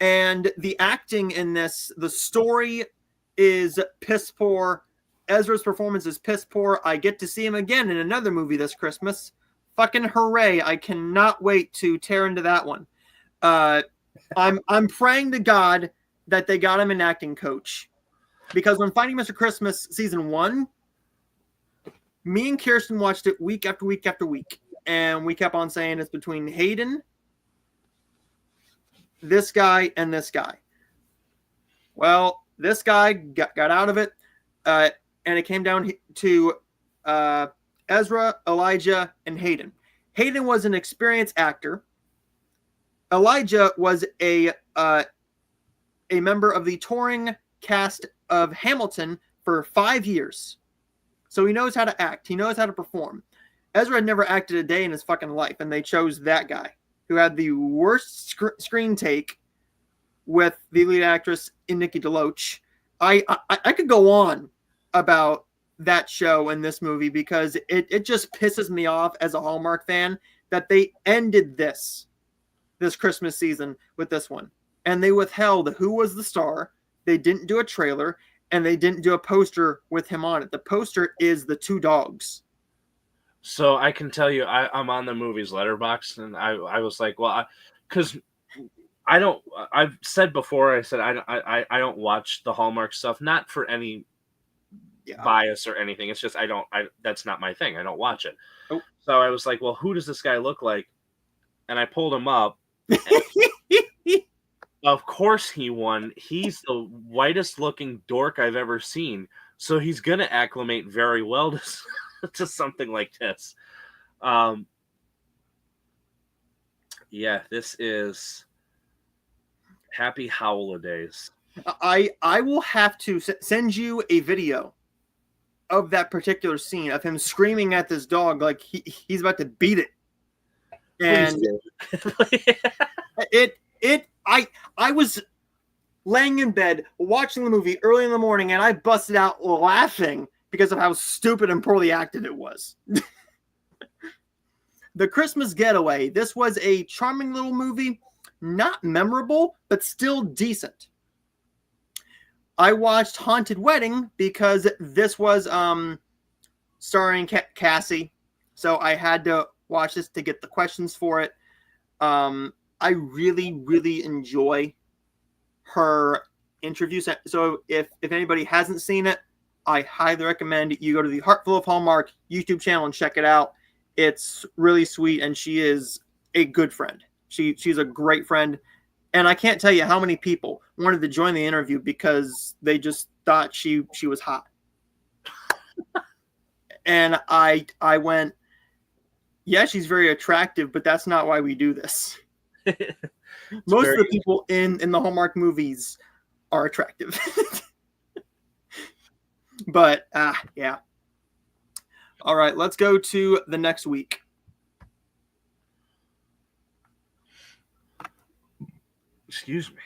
And the acting in this, the story is piss poor. Ezra's performance is piss poor. I get to see him again in another movie this Christmas. Fucking hooray. I cannot wait to tear into that one. I'm praying to God that they got him an acting coach. Because when Finding Mr. Christmas season 1, me and Kirsten watched it week after week after week. And we kept on saying it's between Hayden, this guy, and this guy. Well, this guy got out of it. And it came down to Ezra, Elijah, and Hayden. Hayden was an experienced actor. Elijah was a member of the touring cast of Hamilton for 5 years. So he knows how to act. He knows how to perform. Ezra had never acted a day in his fucking life, and they chose that guy who had the worst screen take with the lead actress in Nikki DeLoach. I could go on about that show and this movie because it just pisses me off as a Hallmark fan that they ended this Christmas season with this one. And they withheld who was the star. They didn't do a trailer. and they didn't do a poster with him on it. The poster is the two dogs. So I can tell you, I'm on the movie's Letterboxd, and I was like, well, because I don't. I've said before. I said I don't watch the Hallmark stuff, not for any bias or anything. It's just I don't. That's not my thing. I don't watch it. Oh. So I was like, well, who does this guy look like? And I pulled him up. Of course he won. He's the whitest looking dork I've ever seen. So he's going to acclimate very well to something like this. Yeah, this is Happy Holidays. I will have to send you a video of that particular scene of him screaming at this dog like he's about to beat it. And I was laying in bed watching the movie early in the morning, and I busted out laughing because of how stupid and poorly acted it was. The Christmas Getaway. This was a charming little movie, not memorable, but still decent. I watched Haunted Wedding because this was starring Cassie, so I had to watch this to get the questions for it. I really, really enjoy her interviews. So if anybody hasn't seen it, I highly recommend you go to the Heartful of Hallmark YouTube channel and check it out. It's really sweet, and she is a good friend. She's a great friend, and I can't tell you how many people wanted to join the interview because they just thought she was hot. And I went, yeah, she's very attractive, but that's not why we do this. Most of the people in the Hallmark movies are attractive. But, yeah. All right, let's go to the next week. Excuse me.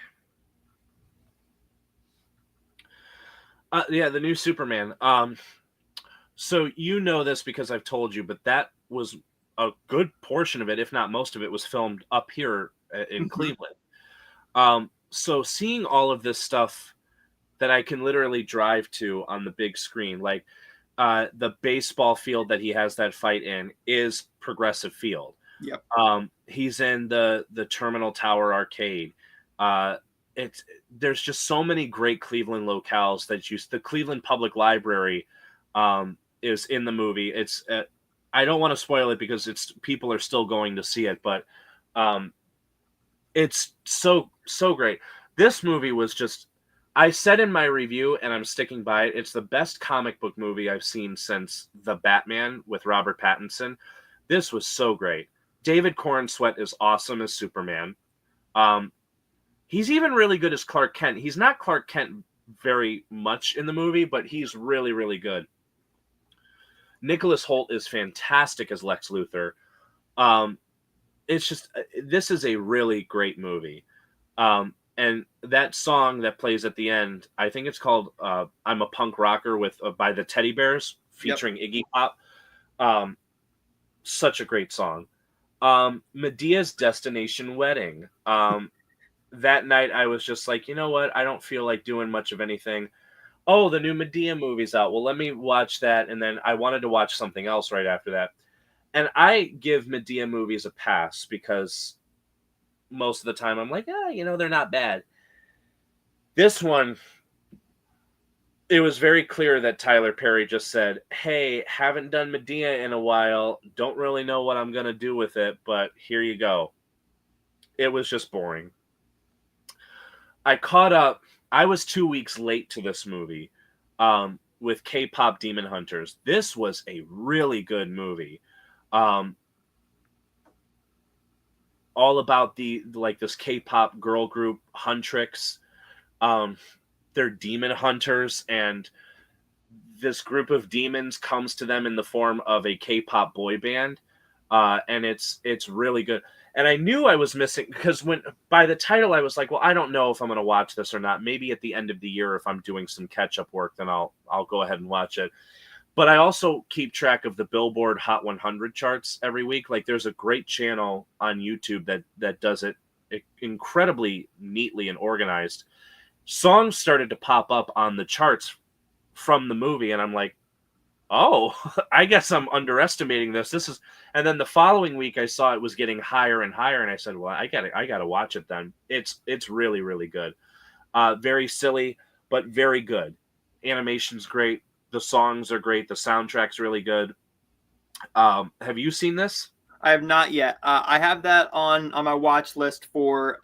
Yeah, the new Superman. So you know this because I've told you, but that was a good portion of it, if not most of it, was filmed up here in Cleveland. So seeing all of this stuff that I can literally drive to on the big screen, like the baseball field that he has that fight in is Progressive Field. Yep. He's in the Terminal Tower Arcade. There's just so many great Cleveland locales that the Cleveland Public Library is in the movie. It's I don't want to spoil it because people are still going to see it, but it's so great. This movie was just, I said in my review, and I'm sticking by it, it's the best comic book movie I've seen since The Batman with Robert Pattinson. This was so great. David Corenswet is awesome as Superman. He's even really good as Clark Kent. He's not Clark Kent very much in the movie, but he's really, really good. Nicholas Hoult is fantastic as Lex Luthor. It's just, this is a really great movie. And that song that plays at the end, I think it's called I'm a Punk Rocker by the Teddy Bears featuring Iggy Pop. Such a great song. Medea's Destination Wedding. That night I was just like, you know what? I don't feel like doing much of anything. Oh, the new Medea movie's out. Well, let me watch that. And then I wanted to watch something else right after that. And I give Medea movies a pass because most of the time I'm like, they're not bad. This one, it was very clear that Tyler Perry just said, hey, haven't done Medea in a while. Don't really know what I'm going to do with it, but here you go. It was just boring. I caught up. I was 2 weeks late to this movie with K-Pop Demon Hunters. This was a really good movie. All about this K-pop girl group Huntrix. They're demon hunters, and this group of demons comes to them in the form of a K-pop boy band, and it's really good. And I knew I was missing because by the title I was like, well, I don't know if I'm going to watch this or not. Maybe at the end of the year, if I'm doing some catch-up work, then I'll go ahead and watch it. But I also keep track of the Billboard Hot 100 charts every week. Like, there's a great channel on YouTube that does it incredibly neatly and organized. songs started to pop up on the charts from the movie, and I'm like, oh, I guess I'm underestimating this. And then the following week I saw it was getting higher and higher, and I said, well, I gotta watch it then. It's really, really good. Very silly, but very good. Animation's great. The songs are great. The soundtrack's really good. Have you seen this? I have not yet. I have that on my watch list for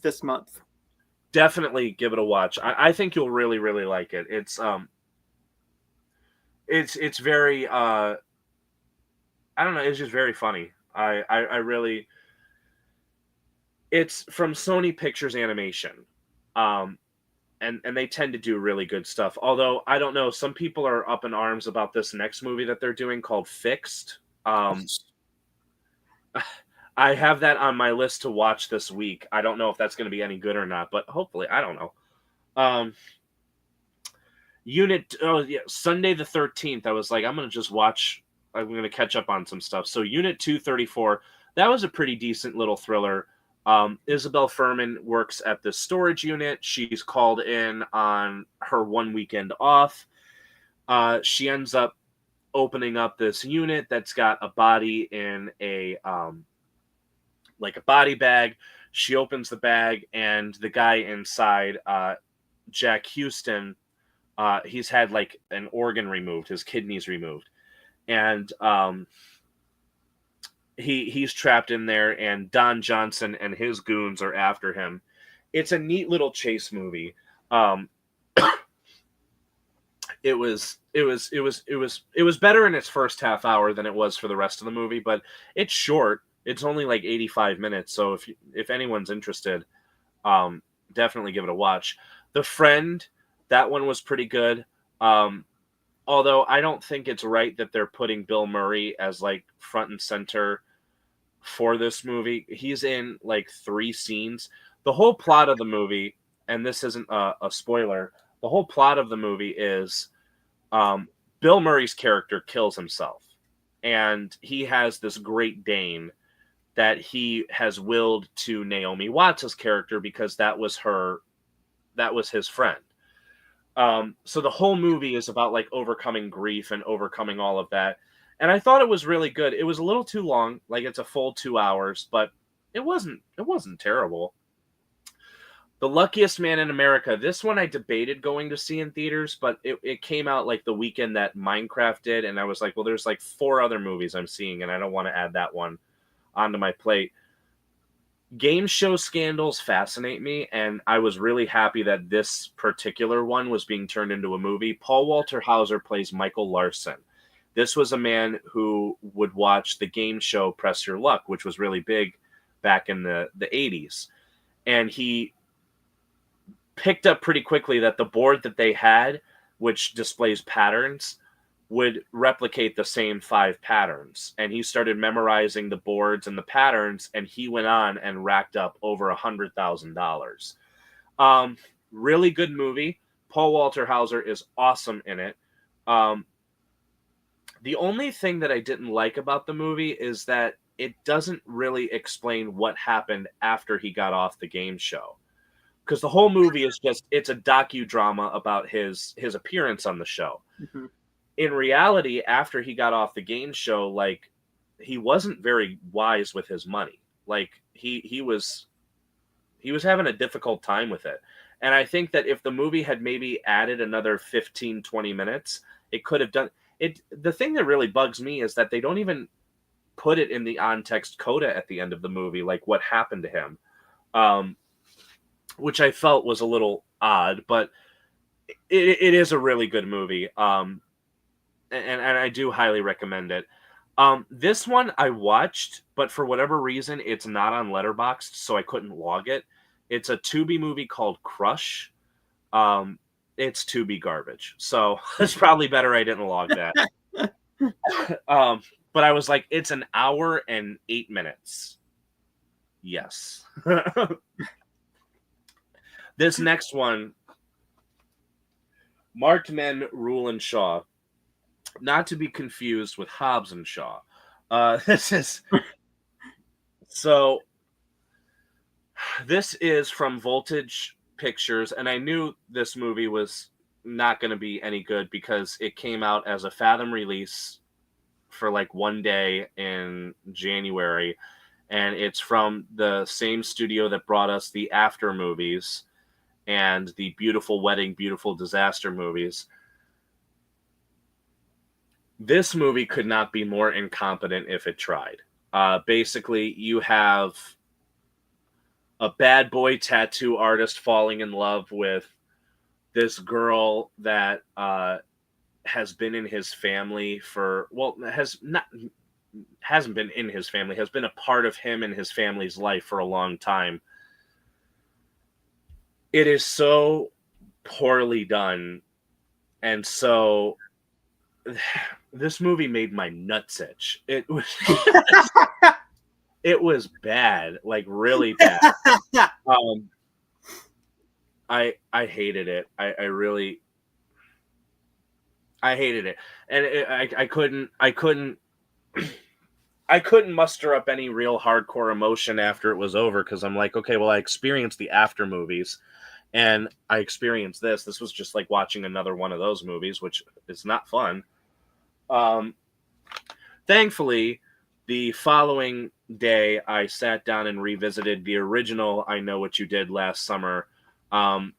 this month. Definitely give it a watch. I think you'll really, really like it. It's very I don't know, it's just very funny. I really, it's from Sony Pictures Animation. Um and they tend to do really good stuff. Although I don't know, some people are up in arms about this next movie that they're doing called Fixed. I have that on my list to watch this week. I don't know if that's going to be any good or not, but hopefully, I don't know. Um, oh yeah, Sunday the 13th. I was like, I'm going to just watch. I'm going to catch up on some stuff. So Unit 234. That was a pretty decent little thriller. Isabel Furman works at the storage unit. She's called in on her one weekend off. She ends up opening up this unit that's got a body in a like a body bag. She opens the bag, and the guy inside, Jack Houston, he's had like an organ removed, his kidneys removed, and he's trapped in there, and Don Johnson and his goons are after him. It's a neat little chase movie. It was better in its first half hour than it was for the rest of the movie, but it's short. It's only like 85 minutes, so if anyone's interested, definitely give it a watch. The Friend, that one was pretty good. Although I don't think it's right that they're putting Bill Murray as like front and center for this movie. He's in like 3 scenes. The whole plot of the movie, and this isn't a spoiler, the whole plot of the movie is Bill Murray's character kills himself, and he has this Great Dane that he has willed to Naomi Watts' character because that was his friend. So the whole movie is about like overcoming grief and overcoming all of that. And I thought it was really good. It was a little too long, like it's a full 2 hours, but it wasn't terrible. The Luckiest Man in America. This one I debated going to see in theaters, but it came out like the weekend that Minecraft did, and I was like, well, there's like 4 other movies I'm seeing, and I don't want to add that one onto my plate. Game show scandals fascinate me, and I was really happy that this particular one was being turned into a movie. Paul Walter Hauser plays Michael Larson. This was a man who would watch the game show Press Your Luck, which was really big back in the 80s. And he picked up pretty quickly that the board that they had, which displays patterns, would replicate the same 5 patterns. And he started memorizing the boards and the patterns, and he went on and racked up over $100,000. Really good movie. Paul Walter Hauser is awesome in it. The only thing that I didn't like about the movie is that it doesn't really explain what happened after he got off the game show. Because the whole movie is it's a docudrama about his appearance on the show. Mm-hmm. In reality, after he got off the game show, like, he wasn't very wise with his money. Like, he was having a difficult time with it. And I think that if the movie had maybe added another 15, 20 minutes, it could have done it. The thing that really bugs me is that they don't even put it in the on-text coda at the end of the movie, like what happened to him. Which I felt was a little odd, but it is a really good movie. And I do highly recommend it. This one I watched, but for whatever reason, it's not on Letterboxd, so I couldn't log it. It's a Tubi movie called Crush. It's Tubi garbage, so it's probably better I didn't log that. But I was like, it's an hour and 8 minutes. Yes. This next one, Marked Men Rule and Shaw. Not to be confused with Hobbs and Shaw. This is from Voltage pictures, and I knew this movie was not going to be any good because it came out as a Fathom release for like one day in January, and it's from the same studio that brought us the After movies and the Beautiful Wedding, Beautiful Disaster movies. This movie could not be more incompetent if it tried. Basically, you have a bad boy tattoo artist falling in love with this girl that has been in his family for, well, hasn't been in his family, has been a part of him and his family's life for a long time. It is so poorly done, and so this movie made my nuts itch. It was it was bad, like really bad. I hated it. I really hated it, and I couldn't muster up any real hardcore emotion after it was over, because I'm like, okay, well, I experienced the After movies, and I experienced this. This was just like watching another one of those movies, which is not fun. Thankfully, the following day, I sat down and revisited the original I Know What You Did Last Summer, and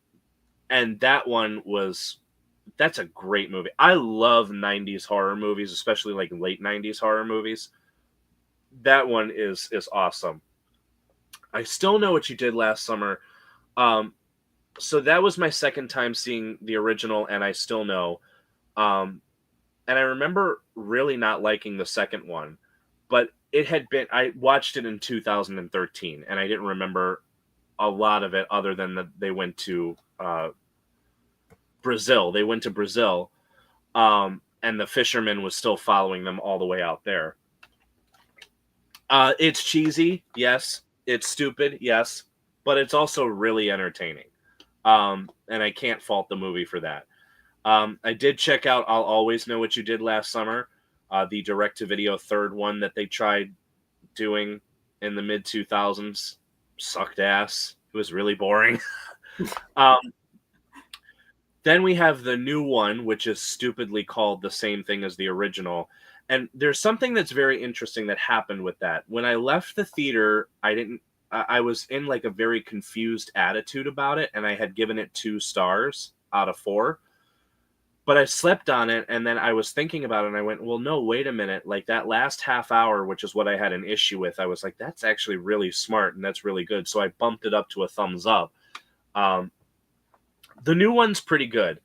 that's a great movie. I love 90s horror movies, especially like late 90s horror movies. That one is awesome. I Still Know What You Did Last Summer. So that was my second time seeing the original, and I Still Know. And I remember really not liking the second one, but I watched it in 2013, and I didn't remember a lot of it other than that they went to Brazil. They went to Brazil, and the fisherman was still following them all the way out there. It's cheesy, yes. It's stupid, yes. But it's also really entertaining. And I can't fault the movie for that. I did check out I'll Always Know What You Did Last Summer, the direct-to-video third one that they tried doing in the mid-2000s. Sucked ass. It was really boring. Then we have the new one, which is stupidly called the same thing as the original. And there's something that's very interesting that happened with that. When I left the theater, I was in like a very confused attitude about it, and I had given it 2 stars out of 4. But I slept on it, and then I was thinking about it, and I went, well, no, wait a minute. Like, that last half hour, which is what I had an issue with, I was like, that's actually really smart, and that's really good. So I bumped it up to a thumbs up. The new one's pretty good.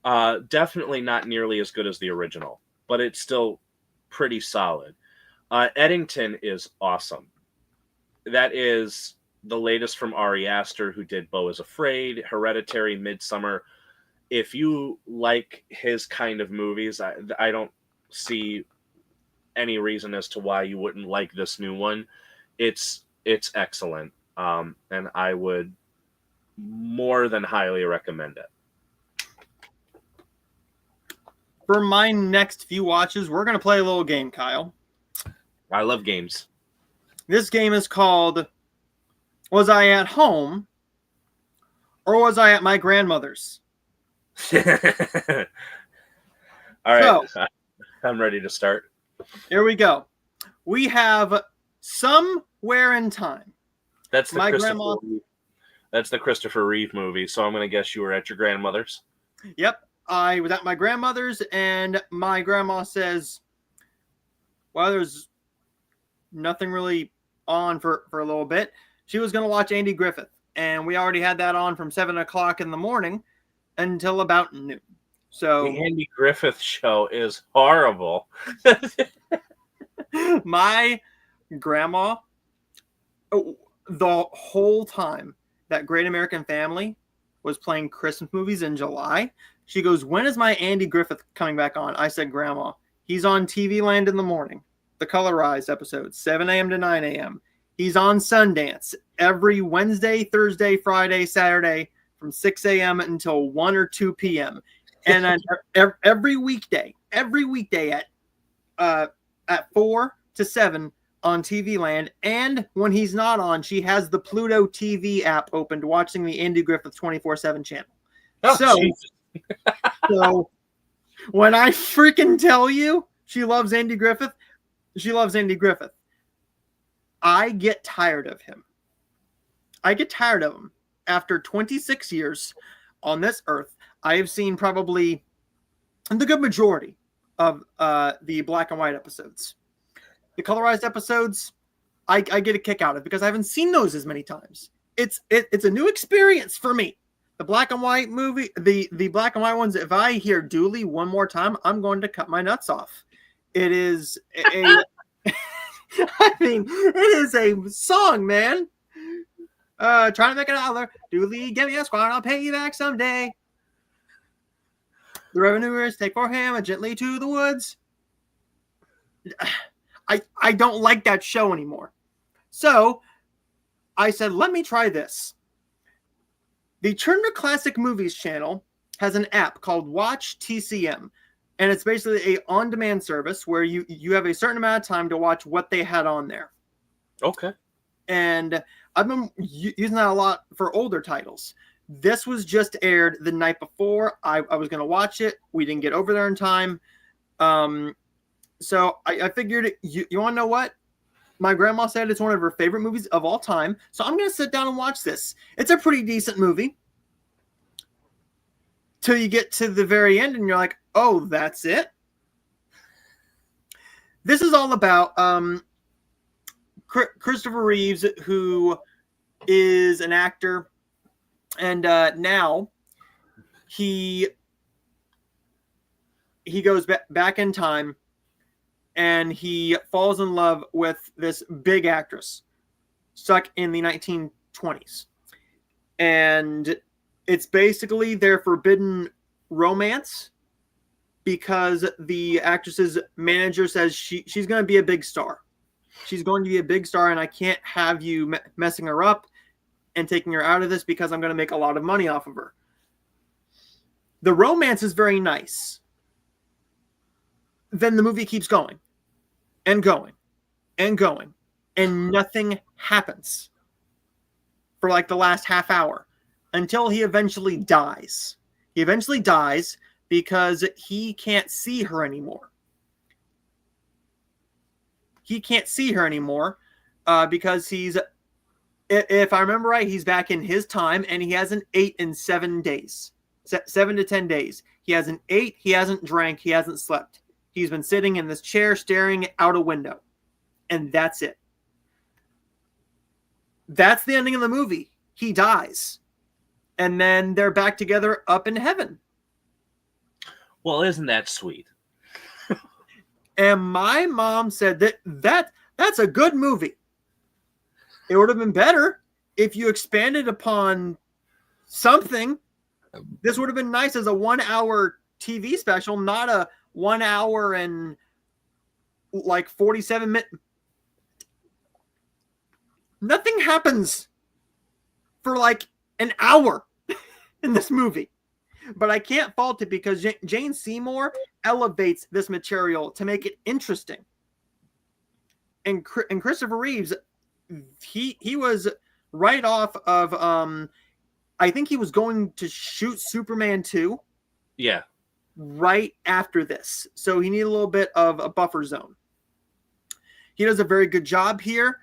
Definitely not nearly as good as the original, but it's still pretty solid. Eddington is awesome. That is the latest from Ari Aster, who did Beau is Afraid, Hereditary, Midsommar. If you like his kind of movies, I don't see any reason as to why you wouldn't like this new one. It's excellent, and I would more than highly recommend it. For my next few watches, we're going to play a little game, Kyle. I love games. This game is called Was I at Home or Was I at My Grandmother's? All right, So, I'm ready to start. Here we go. We have Somewhere in Time. That's the My Christopher grandma. Reeve. That's the Christopher Reeve movie. So I'm going to guess you were at your grandmother's. Yep. I was at my grandmother's, and my grandma says, well, there's nothing really on for a little bit. She was going to watch Andy Griffith, and we already had that on from 7 o'clock in the morning until about noon. So The Andy Griffith Show is horrible. my grandma, the whole time that Great American Family was playing Christmas movies in July, she goes, when is my Andy Griffith coming back on? I said, Grandma, he's on TV Land in the morning, the colorized episodes, 7 a.m. to 9 a.m. He's on Sundance every Wednesday, Thursday, Friday, Saturday from 6 a.m. until 1 or 2 p.m. And then every weekday at 4 to 7, on TV Land, and when he's not on, she has the Pluto TV app opened, watching the Andy Griffith 24/7 channel. Oh, Jesus. So when I freaking tell you she loves Andy Griffith, she loves Andy Griffith. I get tired of him. I get tired of him. After 26 years on this earth, I have seen probably the good majority of the black and white episodes. The colorized episodes, I get a kick out of because I haven't seen those as many times. It's a new experience for me. The black and white movie, the black and white ones, if I hear Dooley one more time, I'm going to cut my nuts off. It is a I mean, it is a song, man. Trying to make $1. Dooley, give me a squad, I'll pay you back someday. The revenuers take for him and gently to the woods. I don't like that show anymore. So I said, let me try this. The Turner Classic Movies channel has an app called Watch TCM. And it's basically a on-demand service where you have a certain amount of time to watch what they had on there. Okay. And I've been using that a lot for older titles. This was just aired the night before. I was going to watch it. We didn't get over there in time. So I figured, you want to know what? My grandma said it's one of her favorite movies of all time. So I'm going to sit down and watch this. It's a pretty decent movie. Till you get to the very end and you're like, oh, that's it? This is all about Christopher Reeves, who is an actor. And now he goes back in time and he falls in love with this big actress stuck in the 1920s. And it's basically their forbidden romance because the actress's manager says she's going to be a big star. She's going to be a big star, and I can't have you messing her up and taking her out of this because I'm going to make a lot of money off of her. The romance is very nice. Then the movie keeps going and going and going, and nothing happens for like the last half hour until he eventually dies. He eventually dies because he can't see her anymore. He can't see her anymore because he's, if I remember right, he's back in his time and he hasn't ate in 7 days. 7 to 10 days. He hasn't ate, he hasn't drank, he hasn't slept. He's been sitting in this chair staring out a window. And that's it. That's the ending of the movie. He dies. And then they're back together up in heaven. Well, isn't that sweet? And my mom said that's a good movie. It would have been better if you expanded upon something. This would have been nice as a 1 hour TV special, not a 1 hour and like 47 minutes. Nothing happens for like an hour in this movie. But I can't fault it because Jane Seymour elevates this material to make it interesting. And Christopher Reeves, he was right off of, I think he was going to shoot Superman 2. Yeah. Right after this. So he needed a little bit of a buffer zone. He does a very good job here.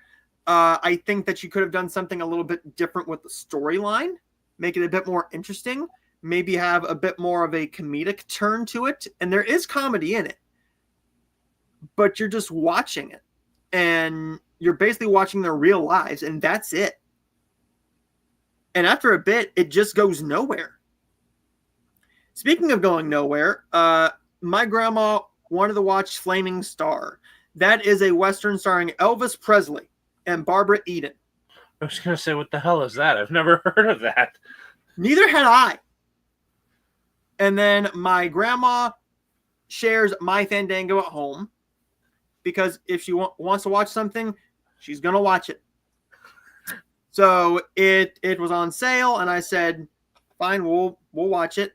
I think that you could have done something a little bit different with the storyline, make it a bit more interesting. Maybe have a bit more of a comedic turn to it. And there is comedy in it. But you're just watching it. And you're basically watching their real lives. And that's it. And after a bit, it just goes nowhere. Speaking of going nowhere, my grandma wanted to watch Flaming Star. That is a Western starring Elvis Presley and Barbara Eden. I was going to say, what the hell is that? I've never heard of that. Neither had I. And then my grandma shares My Fandango at home because if she wants to watch something, she's going to watch it. So it was on sale, and I said, fine, we'll watch it.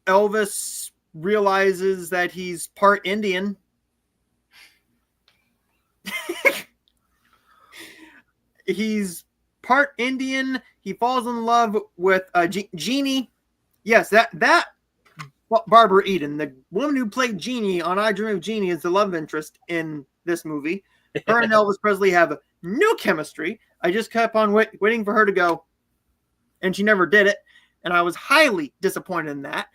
Elvis realizes that he's part Indian He's part Indian. He falls in love with Jeannie. Yes, that Barbara Eden, the woman who played Jeannie on I Dream of Jeannie, is the love interest in this movie. Her and Elvis Presley have no chemistry. I just kept on waiting for her to go, and she never did it. And I was highly disappointed in that.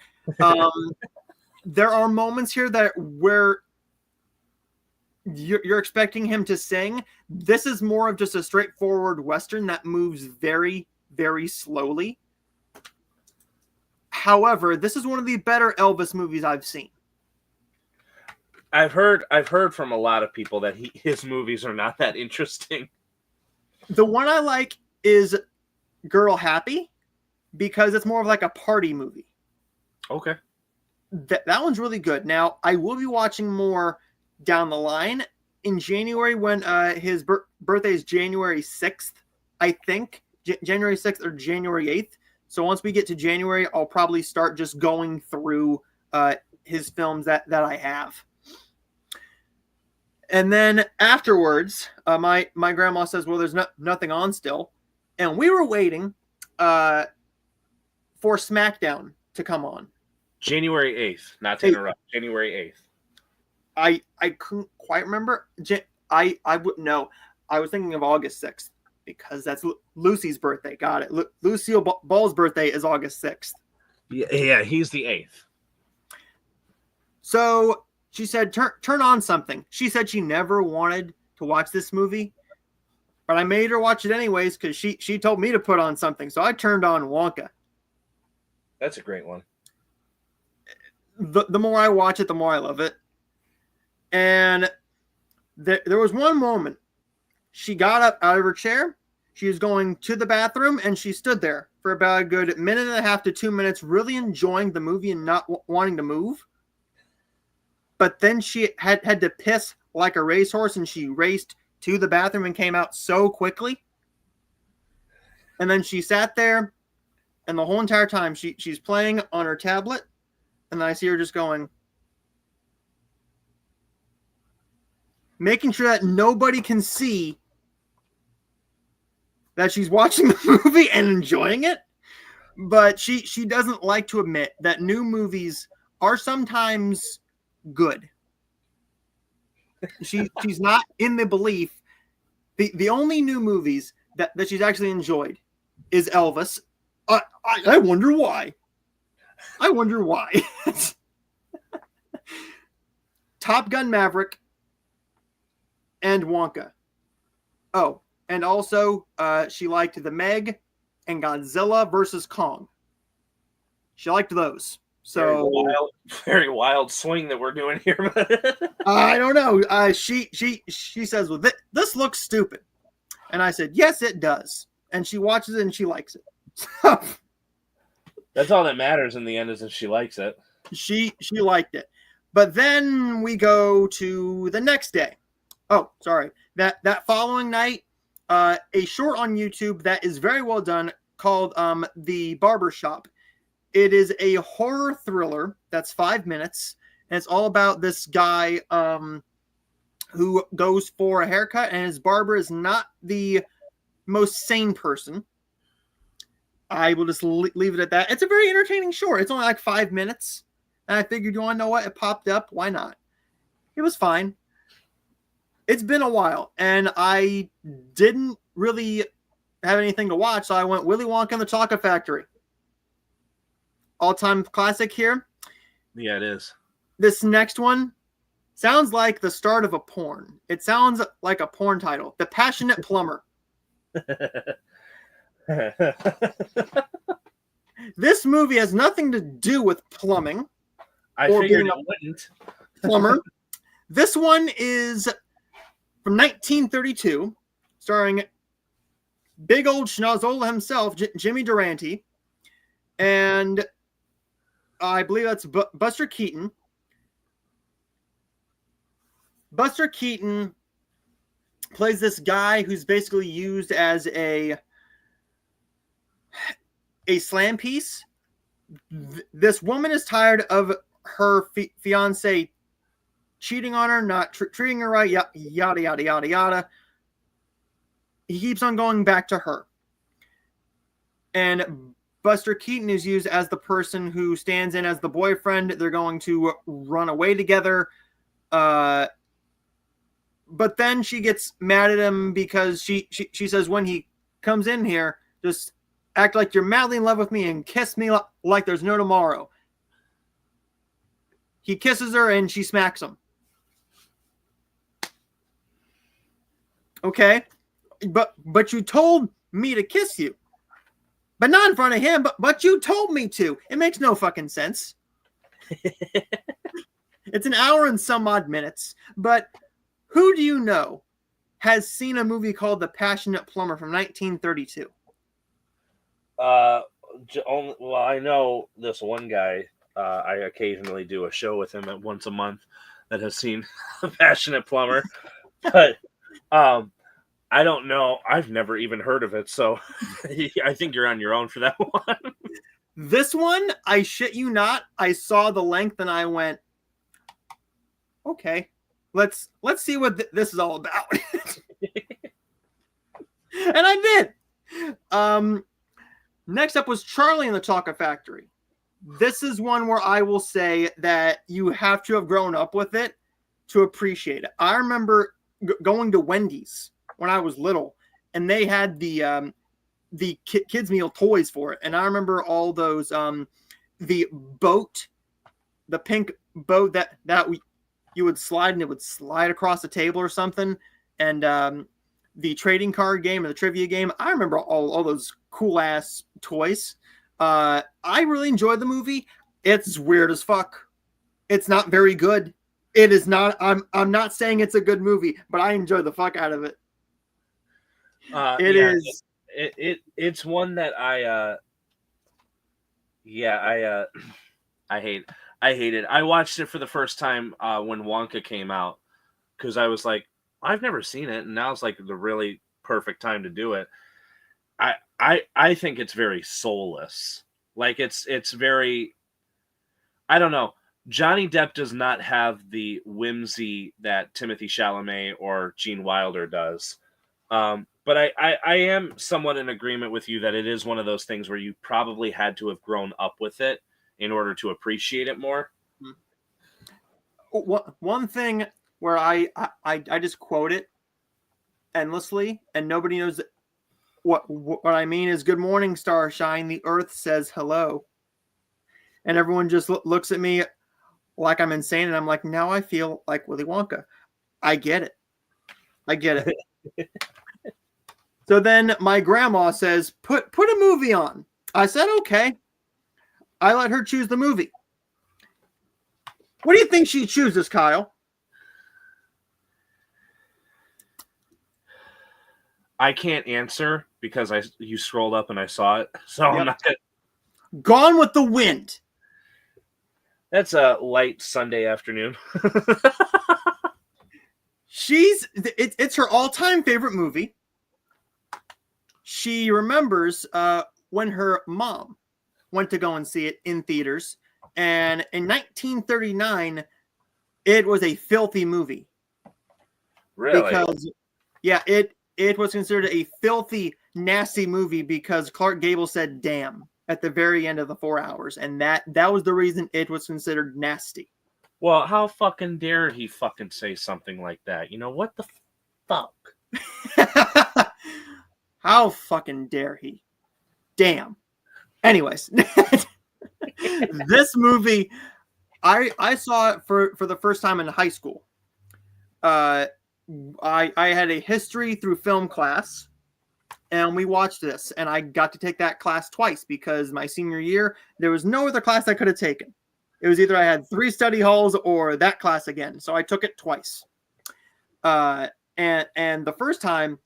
There are moments here where you're expecting him to sing. This is more of just a straightforward Western that moves very, very slowly. However, this is one of the better Elvis movies I've seen. I've heard from a lot of people that his movies are not that interesting. The one I like is Girl Happy, because it's more of like a party movie. Okay. That one's really good. Now, I will be watching more down the line in January when his birthday is January 6th, I think. January 6th or January 8th. So once we get to January, I'll probably start just going through his films that I have. And then afterwards, my grandma says, well, there's nothing on still. And we were waiting for SmackDown to come on. January 8th, not to interrupt. January 8th. I couldn't quite remember. I wouldn't know. I was thinking of August 6th because that's Lucy's birthday. Got it. Lucille Ball's birthday is August 6th. Yeah, he's the 8th. So she said, turn on something. She said she never wanted to watch this movie, but I made her watch it anyways because she told me to put on something. So I turned on Wonka. That's a great one. The more I watch it, the more I love it. And there was one moment. She got up out of her chair. She was going to the bathroom, and she stood there for about a good minute and a half to 2 minutes, really enjoying the movie and not wanting to move. But then she had to piss like a racehorse, and she raced to the bathroom and came out so quickly. And then she sat there, and the whole entire time she's playing on her tablet, and then I see her just going, making sure that nobody can see that she's watching the movie and enjoying it. But she doesn't like to admit that new movies are sometimes good. She's not in the belief. The only new movies that she's actually enjoyed is Elvis. I wonder why. I wonder why. Top Gun Maverick and Wonka. Oh, and also she liked The Meg and Godzilla versus Kong. She liked those. So very wild swing that we're doing here. I don't know. She says, well, this looks stupid. And I said, yes, it does. And she watches it and she likes it. That's all that matters in the end, is if she likes it. She liked it. But then we go to the next day. Oh, sorry. That following night, a short on YouTube that is very well done called The Barber Shop. It is a horror thriller that's 5 minutes, and it's all about this guy who goes for a haircut, and his barber is not the most sane person. I will just leave it at that. It's a very entertaining short. It's only like 5 minutes, and I figured, you want to know what? It popped up. Why not? It was fine. It's been a while, and I didn't really have anything to watch, so I went Willy Wonka and the Chocolate Factory. All-time classic here. Yeah, it is. This next one sounds like the start of a porn. It sounds like a porn title. The Passionate Plumber. This movie has nothing to do with plumbing. I figured it wouldn't. Plumber. This one is from 1932, starring big old schnozola himself, Jimmy Durante, and I believe that's Buster Keaton. Buster Keaton plays this guy who's basically used as a slam piece. This woman is tired of her fiance cheating on her, not treating her right, yada, yada, yada, yada. He keeps on going back to her. And Buster Keaton is used as the person who stands in as the boyfriend. They're going to run away together. But then she gets mad at him because she says, when he comes in here, just act like you're madly in love with me and kiss me like there's no tomorrow. He kisses her and she smacks him. Okay, but you told me to kiss you, but not in front of him. But you told me to. It makes no fucking sense. It's an hour and some odd minutes. But who do you know has seen a movie called The Passionate Plumber from 1932? Well, I know this one guy. I occasionally do a show with him once a month that has seen The Passionate Plumber, but I don't know. I've never even heard of it, so I think you're on your own for that one. This one, I shit you not, I saw the length and I went, okay, let's see what this is all about. And I did. Next up was Charlie and the Chocolate Factory. This is one where I will say that you have to have grown up with it to appreciate it. I remember going to Wendy's when I was little, and they had the kids meal toys for it. And I remember all those the boat, the pink boat that you would slide and it would slide across the table or something, and the trading card game or the trivia game. I remember all those cool ass toys. I really enjoyed the movie. It's weird as fuck. It's not very good. It is not. I'm not saying it's a good movie, but I enjoy the fuck out of it. It's one that I hate. I hate it. I watched it for the first time when Wonka came out because I was like, I've never seen it, and now it's like the really perfect time to do it. I think it's very soulless. Like it's very, I don't know. Johnny Depp does not have the whimsy that Timothée Chalamet or Gene Wilder does. But I am somewhat in agreement with you that it is one of those things where you probably had to have grown up with it in order to appreciate it more. One thing where I just quote it endlessly and nobody knows what I mean is, good morning, starshine. The earth says hello. And everyone just looks at me like I'm insane. And I'm like, now I feel like Willy Wonka. I get it. So then my grandma says, put a movie on. I said, okay. I let her choose the movie. What do you think she chooses, Kyle? I can't answer because you scrolled up and I saw it. So yep. I'm not gonna... Gone with the Wind. That's a light Sunday afternoon. It's her all-time favorite movie. She remembers when her mom went to go and see it in theaters, and in 1939, it was a filthy movie. Really? Because it was considered a filthy, nasty movie because Clark Gable said "damn" at the very end of the 4 hours, and that was the reason it was considered nasty. Well, how fucking dare he fucking say something like that? You know, what the fuck? How fucking dare he? Damn. Anyways, this movie, I saw it for the first time in high school. I had a history through film class, and we watched this, and I got to take that class twice because my senior year, there was no other class I could have taken. It was either I had 3 study halls or that class again. So I took it twice. And the first time,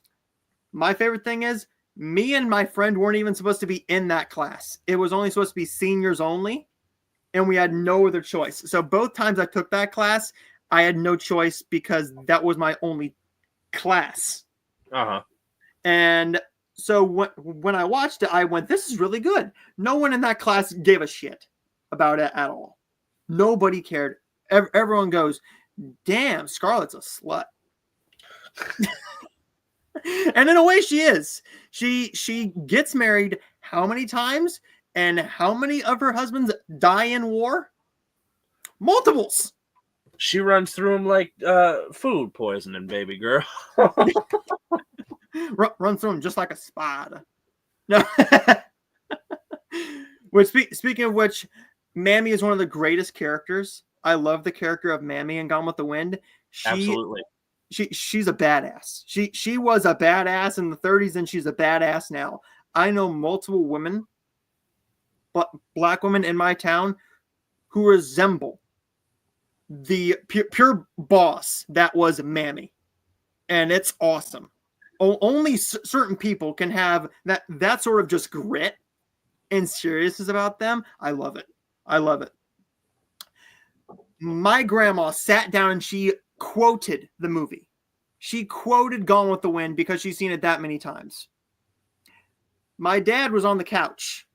my favorite thing is me and my friend weren't even supposed to be in that class. It was only supposed to be seniors only, and we had no other choice. So both times I took that class, I had no choice because that was my only class. Uh-huh. And so when I watched it, I went, this is really good. No one in that class gave a shit about it at all. Nobody cared. Everyone goes, damn, Scarlett's a slut. And in a way she is. She gets married how many times, and how many of her husbands die in war? Multiples. She runs through them like food poisoning, baby girl. Runs through them just like a spider. No. Which, speaking of which, Mammy is one of the greatest characters. I love the character of Mammy in Gone with the Wind. Absolutely. She's a badass. She was a badass in the 30s, and she's a badass now. I know multiple women, black women in my town, who resemble the pure boss that was Mammy, and it's awesome. Only certain people can have that sort of just grit and seriousness about them. I love it. I love it. My grandma sat down and she quoted the movie. She quoted Gone with the Wind because she's seen it that many times. My dad was on the couch.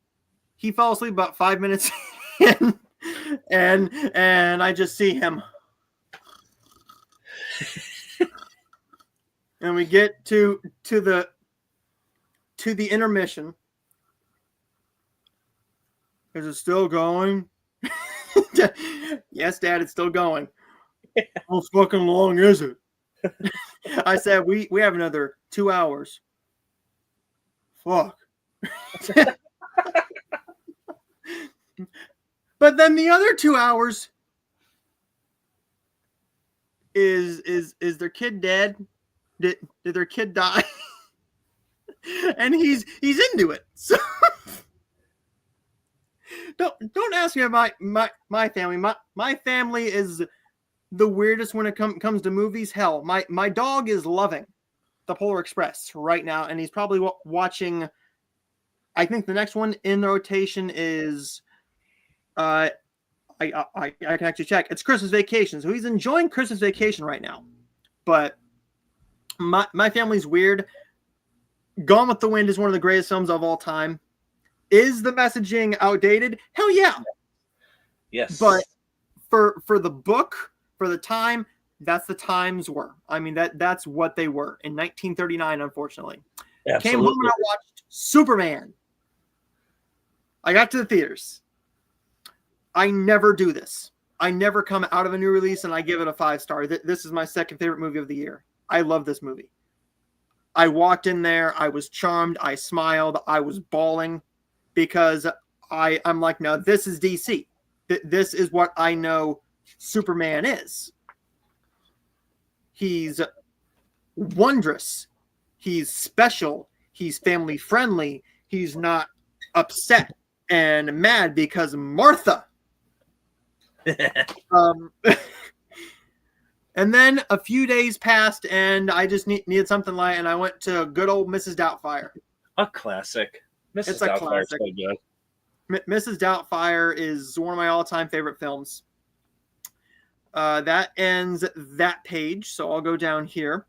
He fell asleep about 5 minutes in, and I just see him. And we get to the intermission. Is it still going? Yes, Dad, it's still going. How fucking long is it? I said we have another 2 hours. Fuck. But then the other 2 hours is their kid dead? Did their kid die? And he's into it. So don't ask me about my family. My family is the weirdest when it comes to movies. Hell, my dog is loving the Polar Express right now, and he's probably watching. I think the next one in the rotation is, I can actually check. It's Christmas Vacation, so he's enjoying Christmas Vacation right now. But my family's weird. Gone with the Wind is one of the greatest films of all time. Is the messaging outdated? Hell yeah. Yes. But for the book, for the time, that's the times were. I mean, that's what they were in 1939, unfortunately. Absolutely. Came home and I watched Superman. I got to the theaters. I never do this. I never come out of a new release and I give it a 5-star. This is my second favorite movie of the year. I love this movie. I walked in there. I was charmed. I smiled. I was bawling because I'm like, no, this is DC. This is what I know Superman is. He's wondrous. He's special. He's family friendly. He's not upset and mad because Martha. And then a few days passed, and I just needed something light, and I went to good old Mrs. Doubtfire. A classic. Mrs. It's a Doubtfire classic. is so good. Mrs. Doubtfire is one of my all-time favorite films. That ends that page, so I'll go down here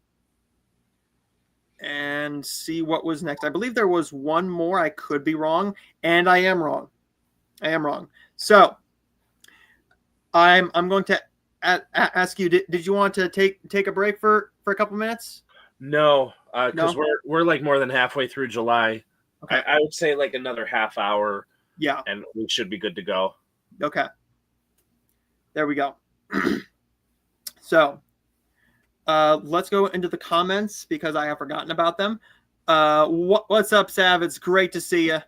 and see what was next. I believe there was one more. I could be wrong, and I am wrong. So I'm going to ask you, did you want to take a break for a couple minutes? No, because No? we're like more than halfway through July. Okay. I would say like another half hour. Yeah. And we should be good to go. Okay. There we go. So let's go into the comments because I have forgotten about them. What's up, Sav? It's great to see you.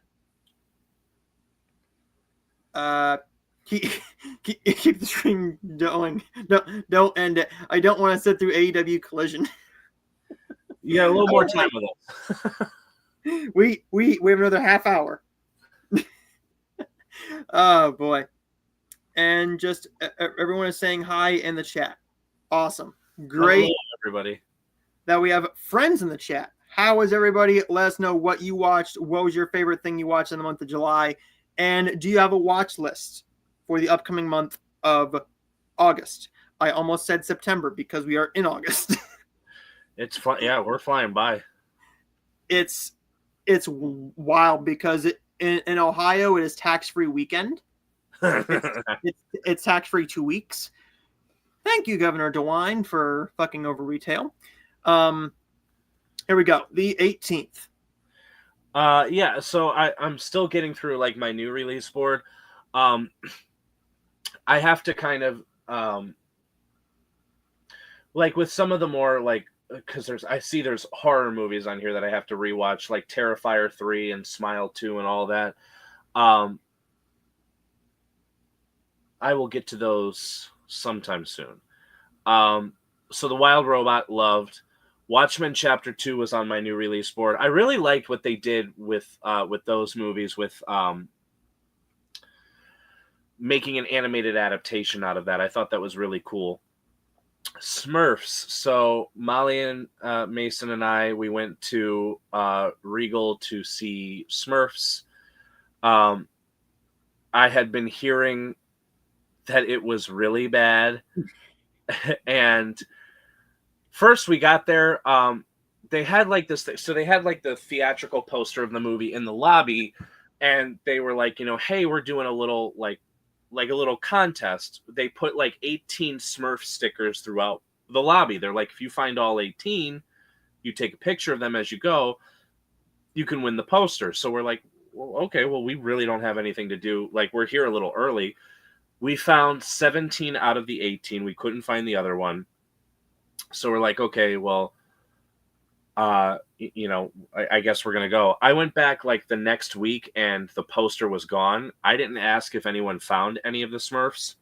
Keep the stream going. Don't end it. I don't want to sit through AEW Collision. You got a little more time with us. We have another half hour. Oh boy. And just everyone is saying hi in the chat. Awesome. Great. Hello, everybody. That we have friends in the chat. How is everybody? Let us know what you watched. What was your favorite thing you watched in the month of July? And do you have a watch list for the upcoming month of August? I almost said September because we are in August. It's fun. Yeah, we're flying by. It's wild because in Ohio it is tax-free weekend. It's tax-free 2 weeks. Thank you, Governor DeWine, for fucking over retail. Here we go. The 18th. Yeah, so I'm still getting through like my new release board. I have to kind of like with some of the more like because there's horror movies on here that I have to rewatch, like Terrifier 3 and Smile 2 and all that. I will get to those sometime soon. So The Wild Robot, loved. Watchmen Chapter 2 was on my new release board. I really liked what they did with those movies, with making an animated adaptation out of that. I thought that was really cool. Smurfs. So Molly and Mason and we went to Regal to see Smurfs. I had been hearing that it was really bad. And first we got there, they had like this thing. So they had like the theatrical poster of the movie in the lobby, and they were like, hey, we're doing a little like a little contest. They put like 18 Smurf stickers throughout the lobby. They're like, if you find all 18, you take a picture of them as you go, you can win the poster. So we're like, well, okay, well, we really don't have anything to do. Like, we're here a little early. We found 17 out of the 18. We couldn't find the other one. So we're like, okay, well, I guess we're going to go. I went back like the next week and the poster was gone. I didn't ask if anyone found any of the Smurfs.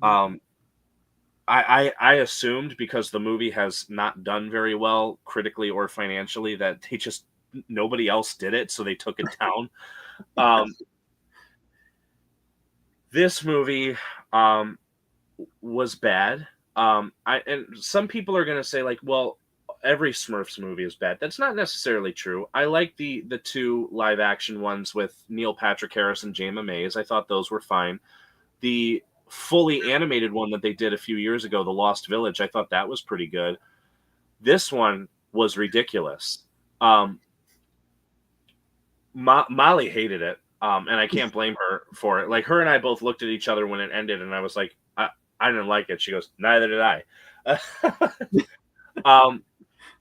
I assumed, because the movie has not done very well critically or financially, that nobody else did it, so they took it down. This movie was bad. And some people are going to say, like, well, every Smurfs movie is bad. That's not necessarily true. I like the two live action ones with Neil Patrick Harris and Jayma Mays. I thought those were fine. The fully animated one that they did a few years ago, The Lost Village, I thought that was pretty good. This one was ridiculous. Molly hated it. And I can't blame her for it. Like, her and I both looked at each other when it ended, and I was like, I didn't like it. She goes, neither did I.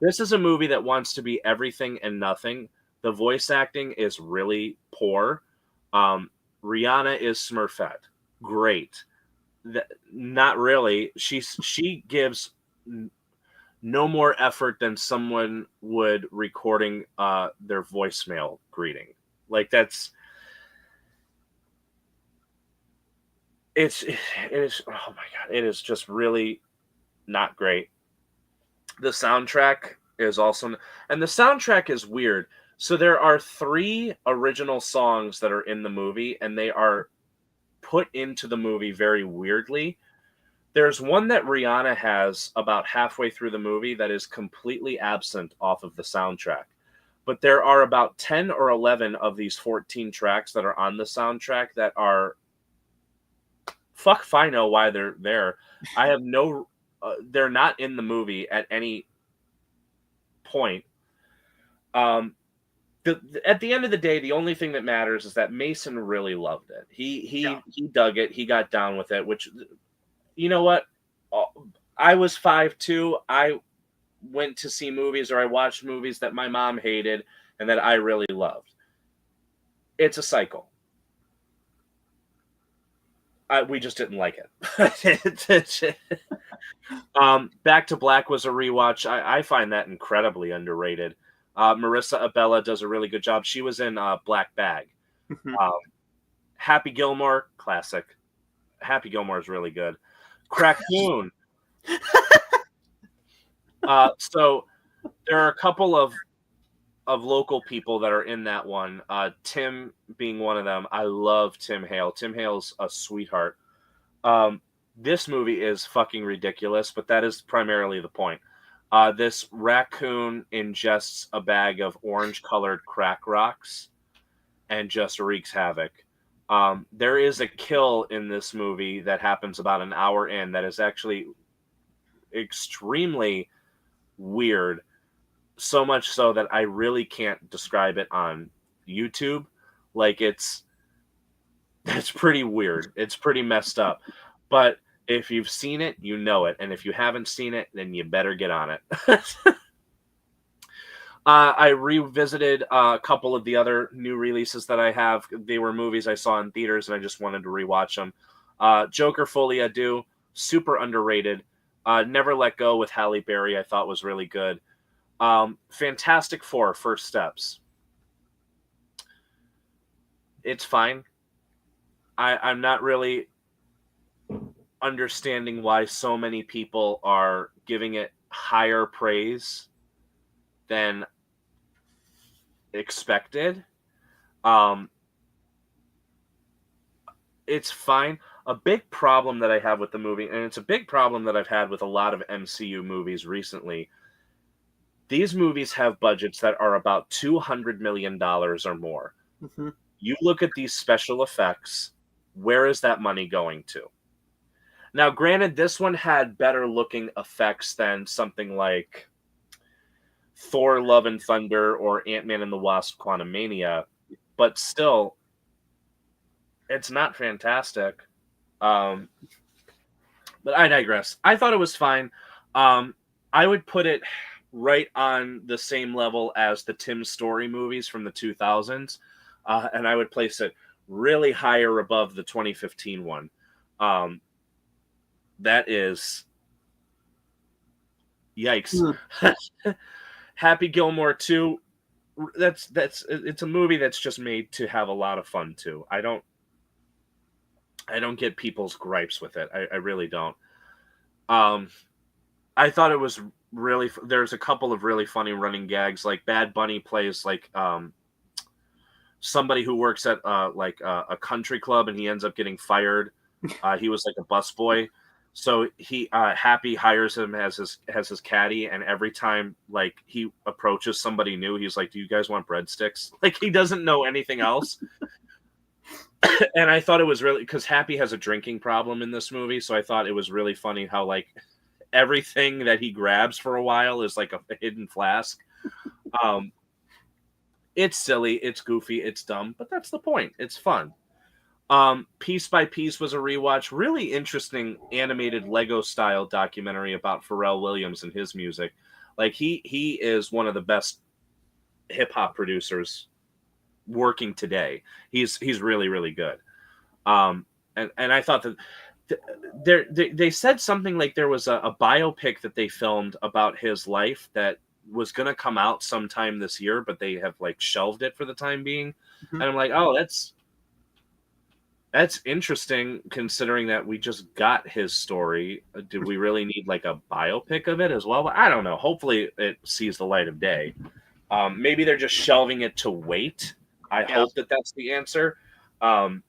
This is a movie that wants to be everything and nothing. The voice acting is really poor. Rihanna is Smurfette. Great. Not really. She gives no more effort than someone would recording their voicemail greeting. Like, it is, oh my God, it is just really not great. The soundtrack is also, and the soundtrack is weird. So there are 3 original songs that are in the movie, and they are put into the movie very weirdly. There's one that Rihanna has about halfway through the movie that is completely absent off of the soundtrack. But there are about 10 or 11 of these 14 tracks that are on the soundtrack that are, fuck if I know why they're there. I have no, they're not in the movie at any point. At the end of the day, the only thing that matters is that Mason really loved it. He dug it. He got down with it, which, you know what? I was 5'2". I went to see movies, or I watched movies that my mom hated and that I really loved. It's a cycle. We just didn't like it. Back to Black was a rewatch. I find that incredibly underrated. Marissa Abella does a really good job. She was in Black Bag. Happy Gilmore, classic. Happy Gilmore is really good. Crackoon. So there are a couple of local people that are in that one. Tim being one of them. I love Tim Hale. Tim Hale's a sweetheart. This movie is fucking ridiculous, but that is primarily the point. This raccoon ingests a bag of orange-colored crack rocks and just wreaks havoc. There is a kill in this movie that happens about an hour in that is actually extremely weird. So much so that I really can't describe it on YouTube. Like, it's pretty weird. It's pretty messed up. But If you've seen it, you know it. And if you haven't seen it, then you better get on it. I revisited a couple of the other new releases that I have. They were movies I saw in theaters, and I just wanted to rewatch them. Joker Folie à Deux, super underrated. Never Let Go with Halle Berry, I thought was really good. Fantastic Four, First Steps. It's fine. I'm not really understanding why so many people are giving it higher praise than expected. It's fine. A big problem that I have with the movie, and it's a big problem that I've had with a lot of MCU movies recently, these movies have budgets that are about $200 million or more. Mm-hmm. You look at these special effects, where is that money going to? Now, granted, this one had better looking effects than something like Thor Love and Thunder or Ant-Man and the Wasp Quantumania, but still, it's not fantastic. But I digress. I thought it was fine. I would put it right on the same level as the Tim Story movies from the 2000s, and I would place it really higher above the 2015 one. That is yikes. Happy Gilmore 2, it's a movie that's just made to have a lot of fun too. I don't get people's gripes with it. I really don't. I thought it was really, there's a couple of really funny running gags. Like Bad Bunny plays like somebody who works at a country club, and he ends up getting fired. He was like a busboy. So he Happy hires him as his caddy, and every time like he approaches somebody new, he's like, "Do you guys want breadsticks?" Like he doesn't know anything else. And I thought it was really, because Happy has a drinking problem in this movie, so I thought it was really funny how like everything that he grabs for a while is like a hidden flask. It's silly, it's goofy, it's dumb, but that's the point. It's fun. Piece by Piece was a rewatch. Really interesting animated Lego style documentary about Pharrell Williams and his music. Like he is one of the best hip hop producers working today. He's really, really good. And I thought that they said something like there was a biopic that they filmed about his life that was going to come out sometime this year, but they have like shelved it for the time being. Mm-hmm. And I'm like, oh, that's interesting, considering that we just got his story. Did we really need like a biopic of it as well? I don't know. Hopefully it sees the light of day. Maybe they're just shelving it to wait. I hope that that's the answer. I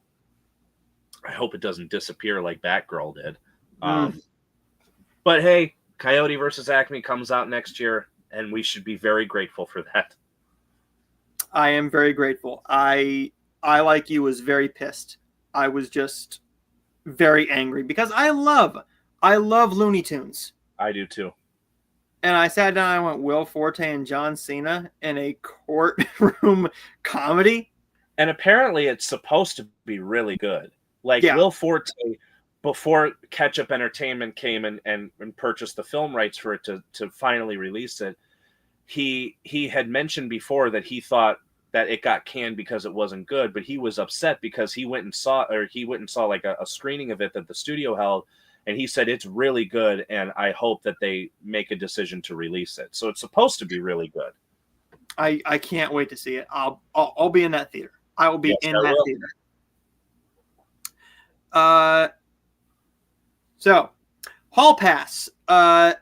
hope it doesn't disappear like Batgirl did. But hey, Coyote versus Acme comes out next year, and we should be very grateful for that. I am very grateful. I like you, was very pissed. I was just very angry because I love Looney Tunes. I do too. And I sat down and I went, Will Forte and John Cena in a courtroom comedy. And apparently it's supposed to be really good. Like Will Forte, before Ketchup Entertainment came and purchased the film rights for it to finally release it, he had mentioned before that he thought that it got canned because it wasn't good, but he was upset because he went and saw like a screening of it that the studio held, and he said it's really good, and I hope that they make a decision to release it. So it's supposed to be really good. I can't wait to see it. I'll be in that theater. I will be in that theater. So Hall Pass, a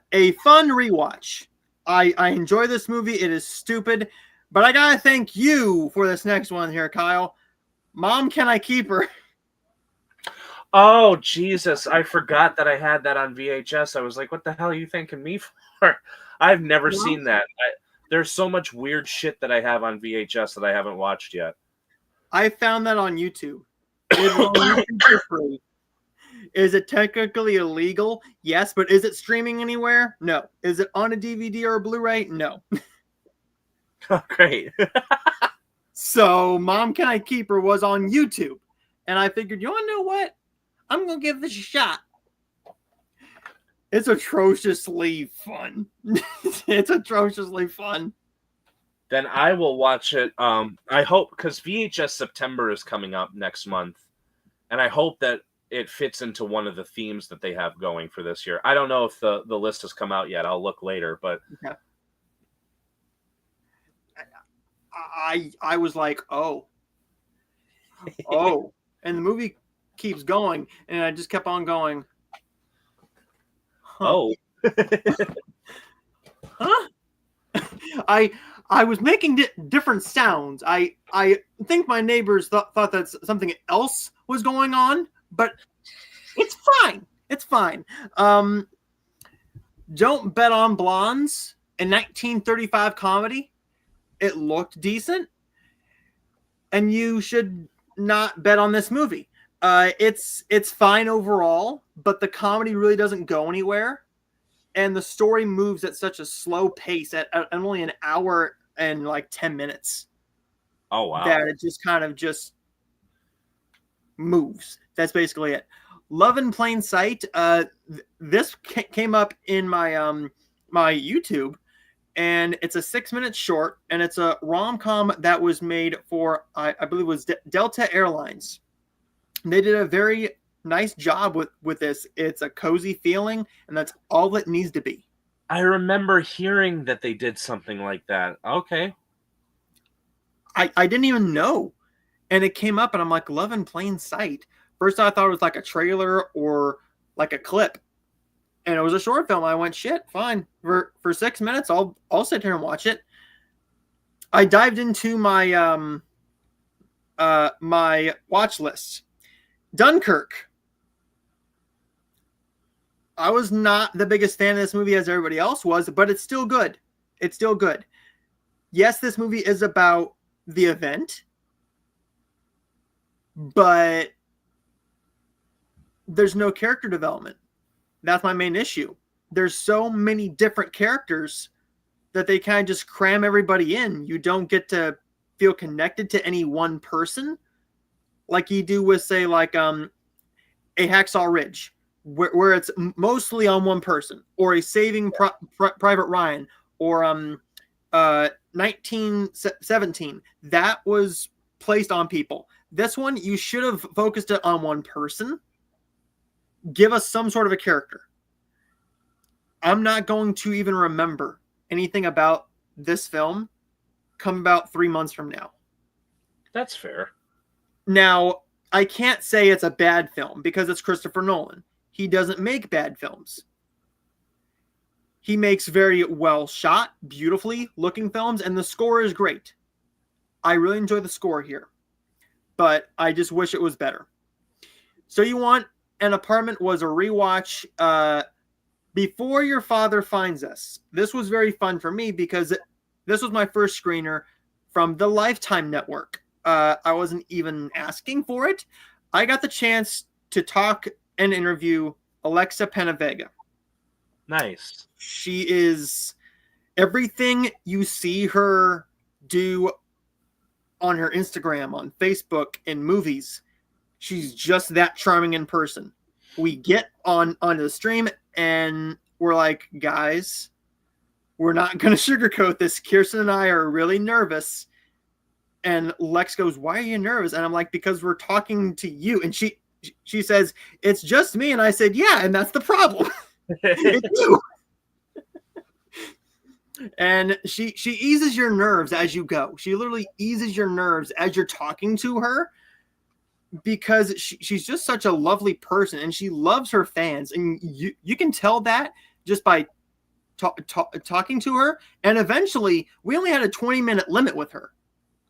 fun rewatch. I enjoy this movie. It is stupid. But I got to thank you for this next one here, Kyle. Mom, Can I Keep Her? Oh, Jesus. I forgot that I had that on VHS. I was like, what the hell are you thanking me for? I've never seen that. There's so much weird shit that I have on VHS that I haven't watched yet. I found that on YouTube. It's on YouTube for free. Is it technically illegal? Yes, but is it streaming anywhere? No. Is it on a DVD or a Blu-ray? No. Oh, great. So Mom, Can I Keep Her was on YouTube. And I figured, you want to know what? I'm going to give this a shot. It's atrociously fun. It's atrociously fun. Then I will watch it. I hope, because VHS September is coming up next month, and I hope that it fits into one of the themes that they have going for this year. I don't know if the list has come out yet. I'll look later, but Yeah. I was like, oh, and the movie keeps going, and I just kept on going. Huh. Oh, huh? I was making different sounds. I think my neighbors thought that something else was going on, but it's fine. It's fine. Don't Bet on Blondes, a 1935 comedy. It looked decent, and you should not bet on this movie. It's fine overall, but the comedy really doesn't go anywhere, and the story moves at such a slow pace at only an hour and like 10 minutes. Oh wow! That it just kind of just moves. That's basically it. Love in Plain Sight. This came up in my my YouTube, and it's a 6-minute short, and it's a rom-com that was made for I believe it was Delta Airlines. They did a very nice job with this. It's a cozy feeling, and that's all it needs to be. I remember hearing that they did something like that. Okay. I didn't even know. And it came up, and I'm like, Love in Plain Sight. First, I thought it was like a trailer or like a clip. And it was a short film. I went, shit, fine. For 6 minutes, I'll sit here and watch it. I dived into my my watch list. Dunkirk. I was not the biggest fan of this movie as everybody else was, but it's still good. It's still good. Yes, this movie is about the event, but there's no character development. That's my main issue. There's so many different characters that they kind of just cram everybody in. You don't get to feel connected to any one person like you do with, say, like a Hacksaw Ridge, where it's mostly on one person, or a Saving Private Ryan, or 1917. That was placed on people. This one, you should have focused it on one person. Give us some sort of a character. I'm not going to even remember anything about this film come about 3 months from now. That's fair. Now, I can't say it's a bad film because it's Christopher Nolan. He doesn't make bad films. He makes very well shot, beautifully looking films, and the score is great. I really enjoy the score here, but I just wish it was better. So You Want an Apartment was a rewatch Before Your Father Finds Us. This was very fun for me because this was my first screener from the Lifetime Network. I wasn't even asking for it. I got the chance to talk and interview Alexa Penavega. Nice. She is everything you see her do on her Instagram, on Facebook, in movies. She's just that charming in person. We get on the stream and we're like, guys, we're not going to sugarcoat this. Kirsten and I are really nervous. And Lex goes, why are you nervous? And I'm like, because we're talking to you. And she says, it's just me. And I said, yeah, and that's the problem. It's you. And she eases your nerves as you go. She literally eases your nerves as you're talking to her, because she's just such a lovely person, and she loves her fans. And you can tell that just by talking to her. And eventually, we only had a 20-minute limit with her.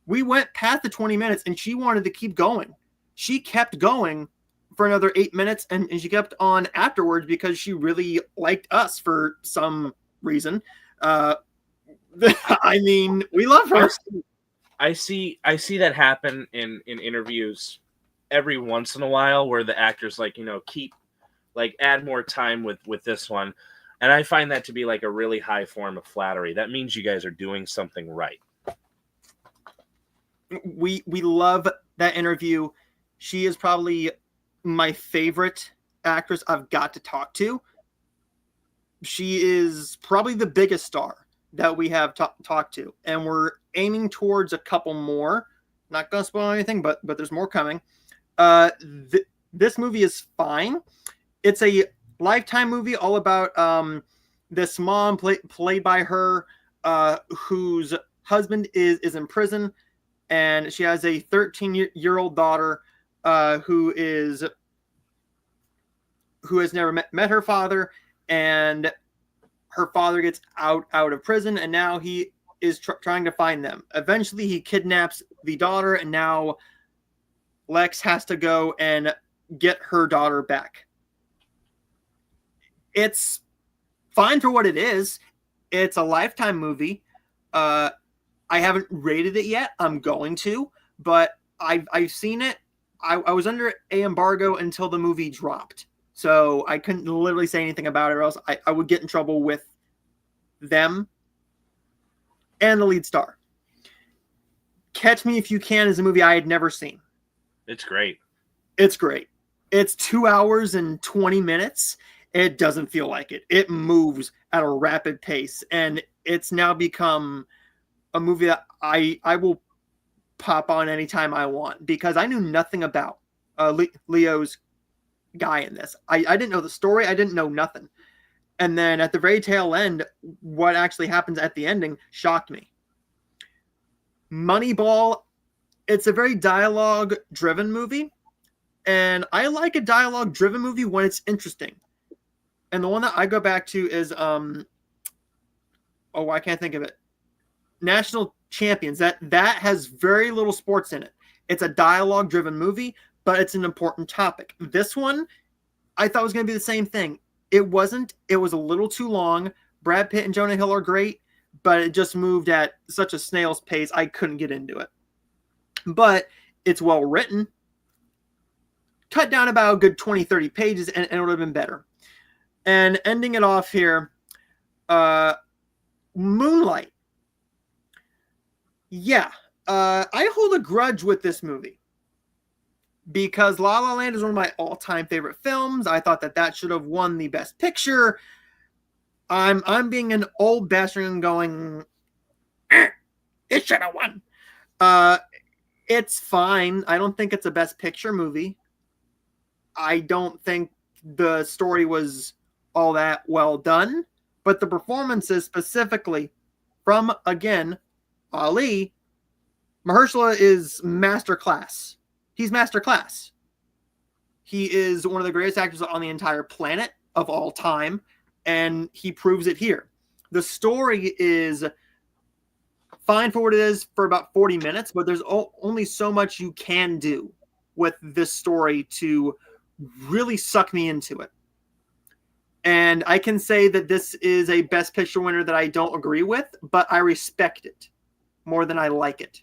We went past the 20 minutes, and she wanted to keep going. She kept going for another 8 minutes, and she kept on afterwards because she really liked us for some reason. I mean, we love her. I see that happen in interviews every once in a while, where the actors add more time with this one. And I find that to be like a really high form of flattery. That means you guys are doing something right. We love that interview. She is probably my favorite actress I've got to talk to. She is probably the biggest star that we have talked to, and we're aiming towards a couple more. Not gonna spoil anything, but there's more coming. This movie is fine. It's a Lifetime movie all about this mom played by her, whose husband is in prison, and she has a 13-year-old daughter who has never met her father, and her father gets out of prison, and now he is trying to find them. Eventually, he kidnaps the daughter, and now Lex has to go and get her daughter back. It's fine for what it is. It's a Lifetime movie. I haven't rated it yet. I'm going to, but I've seen it. I was under an embargo until the movie dropped, so I couldn't literally say anything about it, or else I would get in trouble with them and the lead star. Catch Me If You Can is a movie I had never seen. It's great. It's great. It's 2 hours and 20 minutes. It doesn't feel like it. It moves at a rapid pace, and it's now become a movie that I will pop on anytime I want, because I knew nothing about Leo's guy in this. I didn't know the story. I didn't know nothing. And then at the very tail end, what actually happens at the ending shocked me. Moneyball, it's a very dialogue-driven movie, and I like a dialogue-driven movie when it's interesting. And the one that I go back to is, I can't think of it. National Champions. That has very little sports in it. It's a dialogue-driven movie, but it's an important topic. This one, I thought was going to be the same thing. It wasn't. It was a little too long. Brad Pitt and Jonah Hill are great, but it just moved at such a snail's pace, I couldn't get into it. But it's well written. Cut down about a good 20, 30 pages, and it would have been better. And ending it off here, Moonlight. Yeah, I hold a grudge with this movie, because La La Land is one of my all-time favorite films. I thought that should have won the Best Picture. I'm being an old bastard and going, it should have won. It's fine. I don't think it's a Best Picture movie. I don't think the story was all that well done, but the performances, specifically from, again, Ali, Mahershala is masterclass. He's masterclass. He is one of the greatest actors on the entire planet of all time, and he proves it here. The story is fine for what it is for about 40 minutes, but there's only so much you can do with this story to really suck me into it. And I can say that this is a Best Picture winner that I don't agree with, but I respect it more than I like it.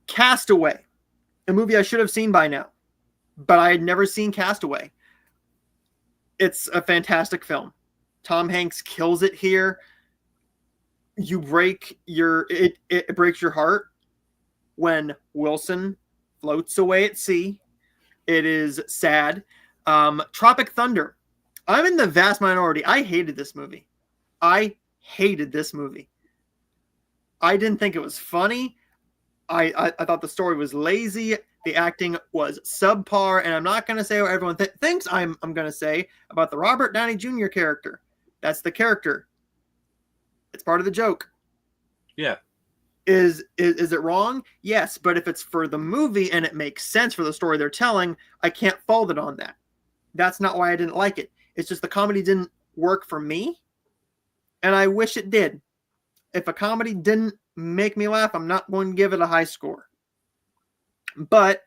Castaway, a movie I should have seen by now, but I had never seen Castaway. It's a fantastic film. Tom Hanks kills it here. It breaks your heart when Wilson floats away at sea. It is sad. Tropic Thunder. I'm in the vast minority. I hated this movie. I didn't think it was funny. I thought the story was lazy. The acting was subpar, and I'm not going to say what everyone thinks I'm going to say about the Robert Downey Jr. character. That's the character. It's part of the joke. Yeah. Is it wrong? Yes, but if it's for the movie and it makes sense for the story they're telling, I can't fault it on that. That's not why I didn't like it. It's just the comedy didn't work for me, and I wish it did. If a comedy didn't make me laugh, I'm not going to give it a high score. But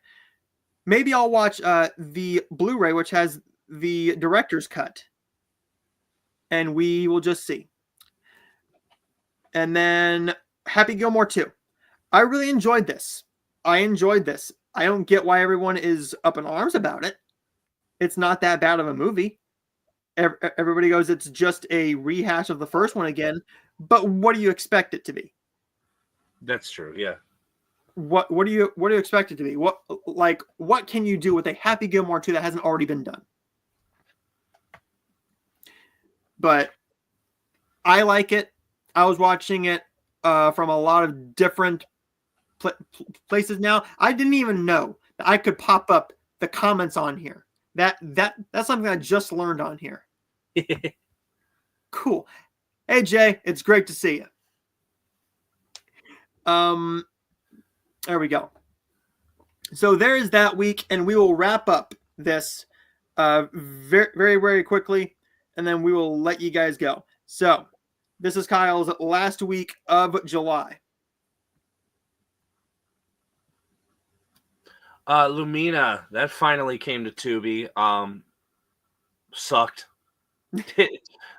maybe I'll watch the Blu-ray, which has the director's cut, and we will just see. And then Happy Gilmore 2. I really enjoyed this. I don't get why everyone is up in arms about it. It's not that bad of a movie. Everybody goes, it's just a rehash of the first one again. But what do you expect it to be? That's true. Yeah. What do you expect it to be? What can you do with a Happy Gilmore 2 that hasn't already been done? but I like it. I was watching it from a lot of different places now. I didn't even know that I could pop up the comments on here. That's something I just learned on here. Cool. Hey Jay, it's great to see you. There we go. So there is that week, and we will wrap up this very, very, very quickly, and then we will let you guys go. So this is Kyle's last week of July. Lumina, that finally came to Tubi. Sucked.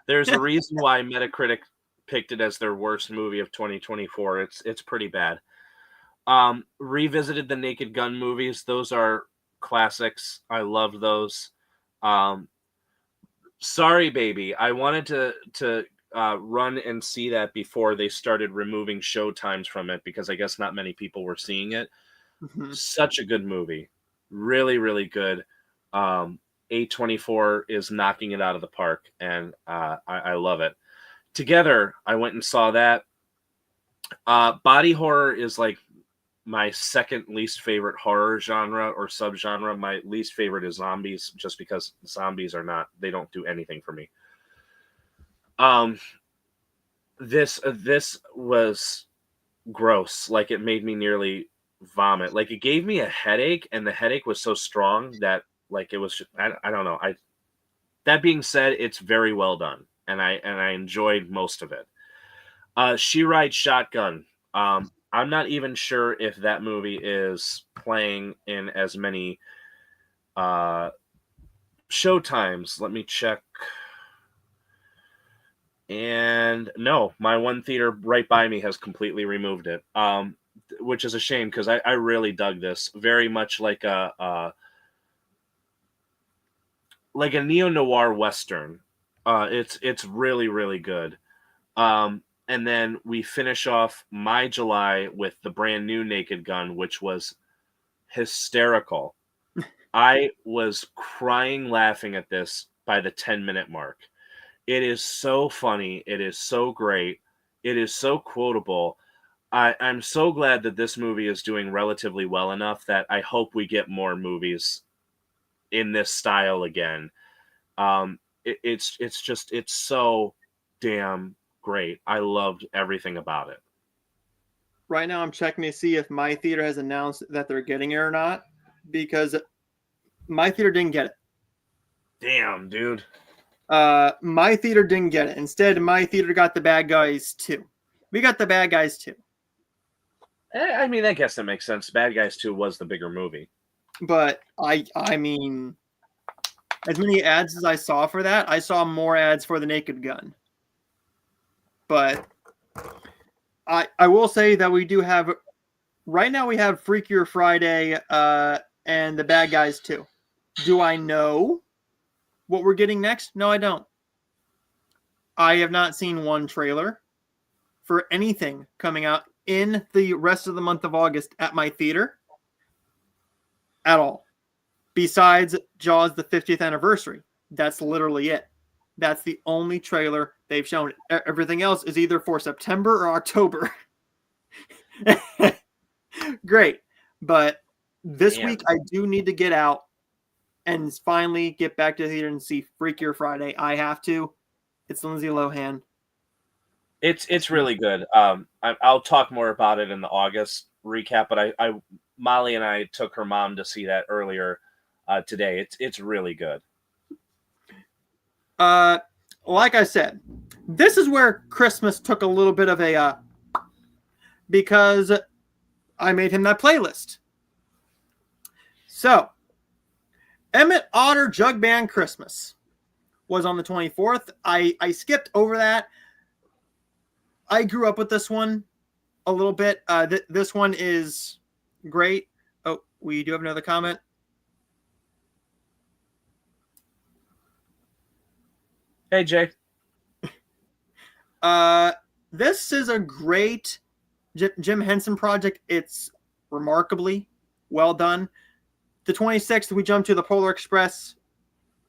There's a reason why Metacritic picked it as their worst movie of 2024. It's pretty bad. Revisited the Naked Gun movies. Those are classics. I love those. Sorry, Baby. I wanted to run and see that before they started removing show times from it, because I guess not many people were seeing it. Mm-hmm. Such a good movie. Really, really good. A24 is knocking it out of the park, and I love it. Together, I went and saw that. Body horror is like my second least favorite horror genre or subgenre. My least favorite is zombies, just because zombies they don't do anything for me. This was gross. Like, it made me nearly vomit. Like, it gave me a headache, and the headache was so strong that, like, it was just, I don't know. That being said, it's very well done, and I enjoyed most of it. She Rides Shotgun. I'm not even sure if that movie is playing in as many showtimes. Let me check. And no, my one theater right by me has completely removed it, which is a shame, because I really dug this. Very much like a neo-noir Western. It's really, really good. And then we finish off my July with the brand new Naked Gun, which was hysterical. I was crying laughing at this by the 10-minute mark. It is so funny. It is so great. It is so quotable. I'm so glad that this movie is doing relatively well enough that I hope we get more movies in this style again. It's so damn great. I loved everything about it. Right now, I'm checking to see if my theater has announced that they're getting it or not, because my theater didn't get it. Damn, dude. My theater didn't get it. Instead, my theater got The Bad Guys 2. We got The Bad Guys 2. I mean, I guess that makes sense. Bad Guys 2 was the bigger movie. But I mean, as many ads as I saw for that, I saw more ads for The Naked Gun. But I will say that we do have, right now we have Freakier Friday and The Bad Guys 2. Do I know what we're getting next? No, I don't. I have not seen one trailer for anything coming out in the rest of the month of August at my theater at all. Besides Jaws, the 50th anniversary. That's literally it. That's the only trailer they've shown. Everything else is either for September or October. Great. But this week I do need to get out and finally get back to the theater and see Freakier Friday. I have to. It's Lindsay Lohan. It's really good. I'll talk more about it in the August recap, but Molly and I took her mom to see that earlier today. It's really good. Like I said, this is where Christmas took a little bit of a because I made him that playlist. So, Emmett Otter Jug Band Christmas was on the 24th. I skipped over that. I grew up with this one a little bit. This one is great. Oh, we do have another comment. Hey, Jay. This is a great Jim Henson project. It's remarkably well done. The 26th, we jumped to the Polar Express.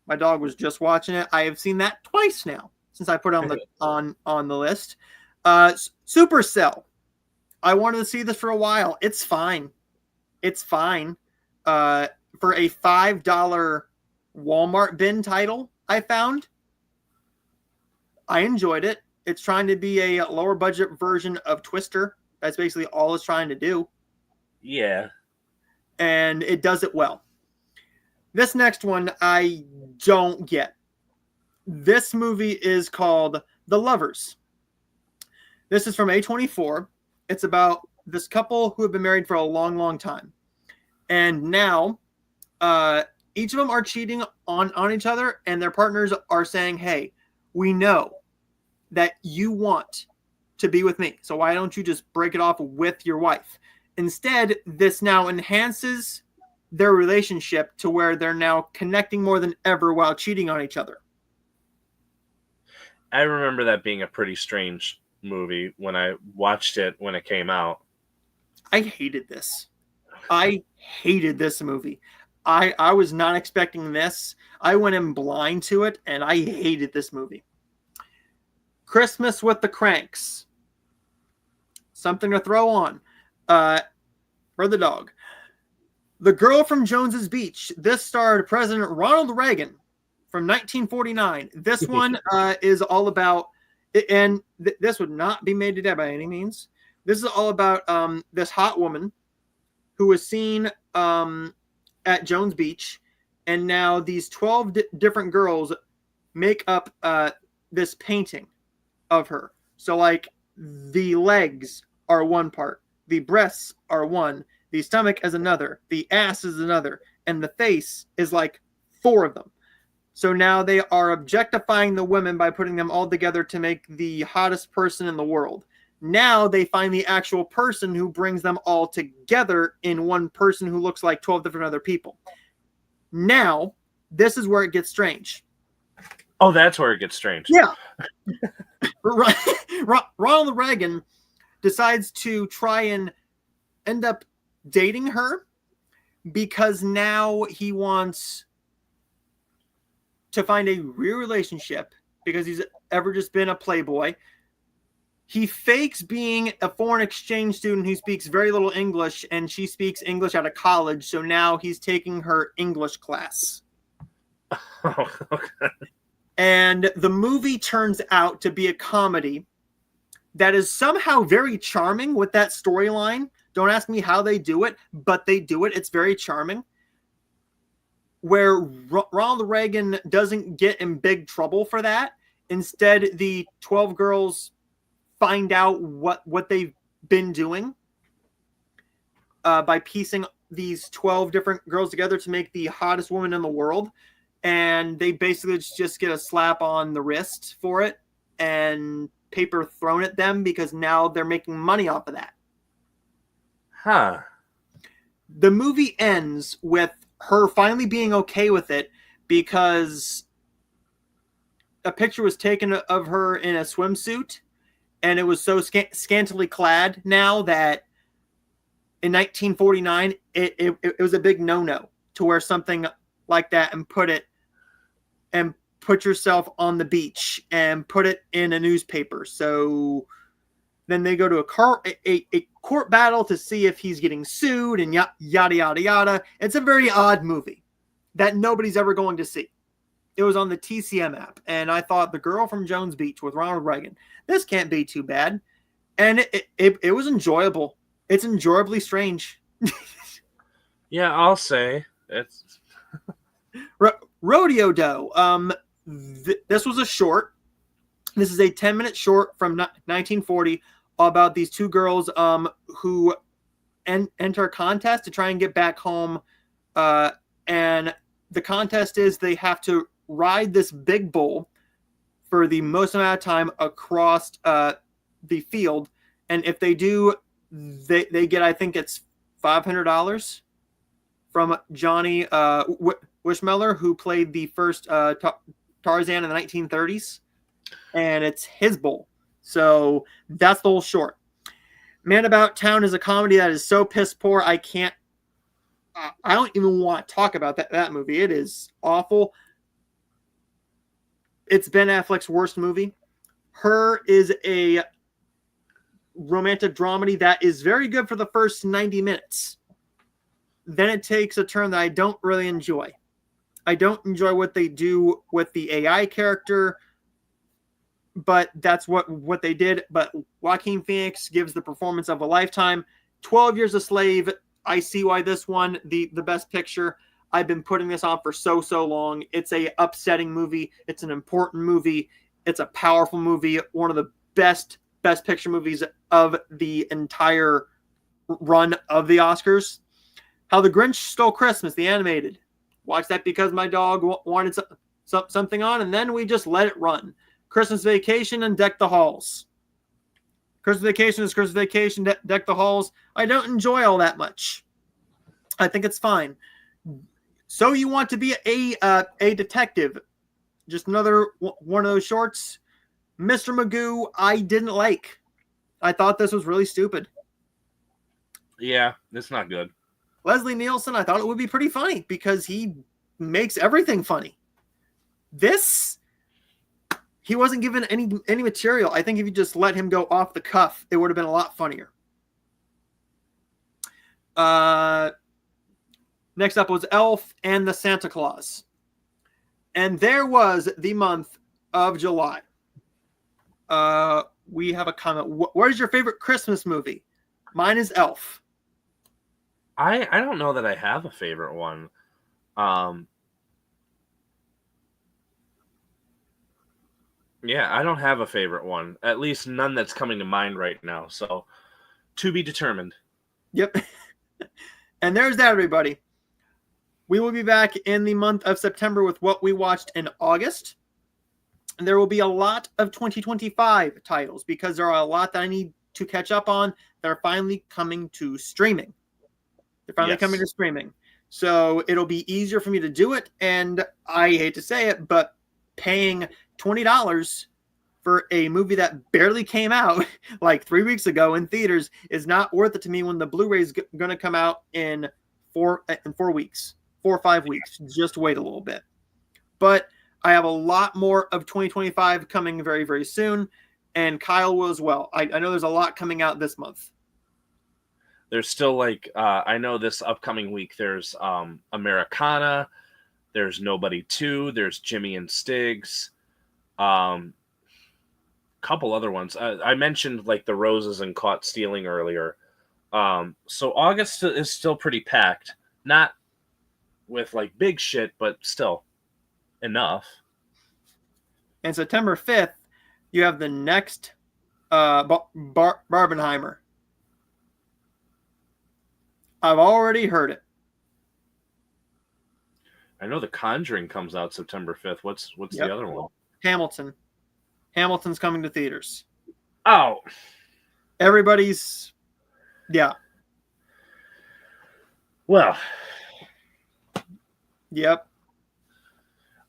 My dog was just watching it. I have seen that twice now. since I put it on the list. Supercell. I wanted to see this for a while. It's fine. It's fine. For a $5 Walmart bin title, I found. I enjoyed it. It's trying to be a lower budget version of Twister. That's basically all it's trying to do. Yeah. And it does it well. This next one I don't get. This movie is called The Lovers. This is from A24. It's about this couple who have been married for a long, long time. And now each of them are cheating on each other, and their partners are saying, hey, we know that you want to be with me, so why don't you just break it off with your wife? Instead, this now enhances their relationship to where they're now connecting more than ever while cheating on each other. I remember that being a pretty strange movie when I watched it when it came out. I hated this. I hated this movie. I was not expecting this. I went in blind to it, and I hated this movie. Christmas with the Cranks. Something to throw on. For the dog. The Girl from Jones's Beach. This starred President Ronald Reagan from 1949. This one is all about, and this would not be made today by any means. This is all about this hot woman who was seen at Jones Beach, and now these 12 different girls make up this painting of her. So, like, the legs are one part, the breasts are one, the stomach is another, the ass is another, and the face is like 4 of them. So now they are objectifying the women by putting them all together to make the hottest person in the world. Now they find the actual person who brings them all together in one person who looks like 12 different other people. Now, this is where it gets strange. Oh, that's where it gets strange. Yeah. Ronald Reagan decides to try and end up dating her because now he wants to find a real relationship because he's ever just been a playboy. He fakes being a foreign exchange student who speaks very little English, and she speaks English out of college, so now he's taking her English class. Oh, okay. And the movie turns out to be a comedy that is somehow very charming with that storyline. Don't ask me how they do it, but they do it. It's very charming. Where Ronald Reagan doesn't get in big trouble for that. Instead, the 12 girls find out what they've been doing by piecing these 12 different girls together to make the hottest woman in the world. And they basically just get a slap on the wrist for it and paper thrown at them because now they're making money off of that. Huh. The movie ends with her finally being okay with it because a picture was taken of her in a swimsuit, and it was so scantily clad now that in 1949, it was a big no-no to wear something like that and put yourself on the beach and put it in a newspaper. So then they go to a court battle to see if he's getting sued and yada, yada, yada. It's a very odd movie that nobody's ever going to see. It was on the TCM app, and I thought The Girl from Jones Beach with Ronald Reagan. This can't be too bad. And it was enjoyable. It's enjoyably strange. Yeah, I'll say. It's Rodeo Doe. This was a short. This is a 10-minute short from 1940 about these 2 girls who enter a contest to try and get back home. And the contest is they have to ride this big bull for the most amount of time across the field. And if they do, they get, I think it's $500 from Johnny Weissmuller, who played the first Tarzan in the 1930s. And it's his bull. So that's the whole short. Man About Town is a comedy that is so piss poor I don't even want to talk about that movie. It is awful. it's Ben Affleck's worst movie. Her is a romantic dramedy that is very good for the first 90 minutes. Then it takes a turn that I don't really enjoy. I don't enjoy what they do with the AI character, but that's what they did. But Joaquin Phoenix gives the performance of a lifetime. 12 Years a Slave, I see why this won the Best Picture. I've been putting this on for so long. It's a upsetting movie. It's an important movie. It's a powerful movie. One of the Best Picture movies of the entire run of the Oscars. How the Grinch Stole Christmas, the animated. Watched that because my dog wanted something on, and then we just let it run. Christmas Vacation and Deck the Halls. Christmas Vacation is Christmas Vacation, Deck the Halls. I don't enjoy all that much. I think it's fine. So You Want to Be a Detective. Just another one of those shorts. Mr. Magoo, I didn't like. I thought this was really stupid. Yeah, it's not good. Leslie Nielsen, I thought it would be pretty funny because he makes everything funny. This, he wasn't given any material. I think if you just let him go off the cuff, it would have been a lot funnier. Next up was Elf and the Santa Claus. And there was the month of July. We have a comment. What is your favorite Christmas movie? Mine is Elf. I don't know that I have a favorite one. Yeah, I don't have a favorite one. At least none that's coming to mind right now. So, to be determined. Yep. And there's that, everybody. We will be back in the month of September with what we watched in August. And there will be a lot of 2025 titles because there are a lot that I need to catch up on that are finally coming to streaming. They're finally coming to streaming. So it'll be easier for me to do it. And I hate to say it, but paying $20 for a movie that barely came out like 3 weeks ago in theaters is not worth it to me when the Blu-ray is going to come out in 4 weeks, 4 or 5 weeks. Just wait a little bit. But I have a lot more of 2025 coming very, very soon. And Kyle will as well. I know there's a lot coming out this month. There's still I know this upcoming week there's Americana, there's Nobody 2, there's Jimmy and Stiggs, couple other ones. I mentioned like The Roses and Caught Stealing earlier. So August is still pretty packed. Not with like big shit, but still enough. And September 5th, you have the next Barbenheimer. I've already heard it. I know The Conjuring comes out September 5th. What's the other one? Hamilton. Hamilton's coming to theaters. Oh. Everybody's... Yeah. Well. Yep.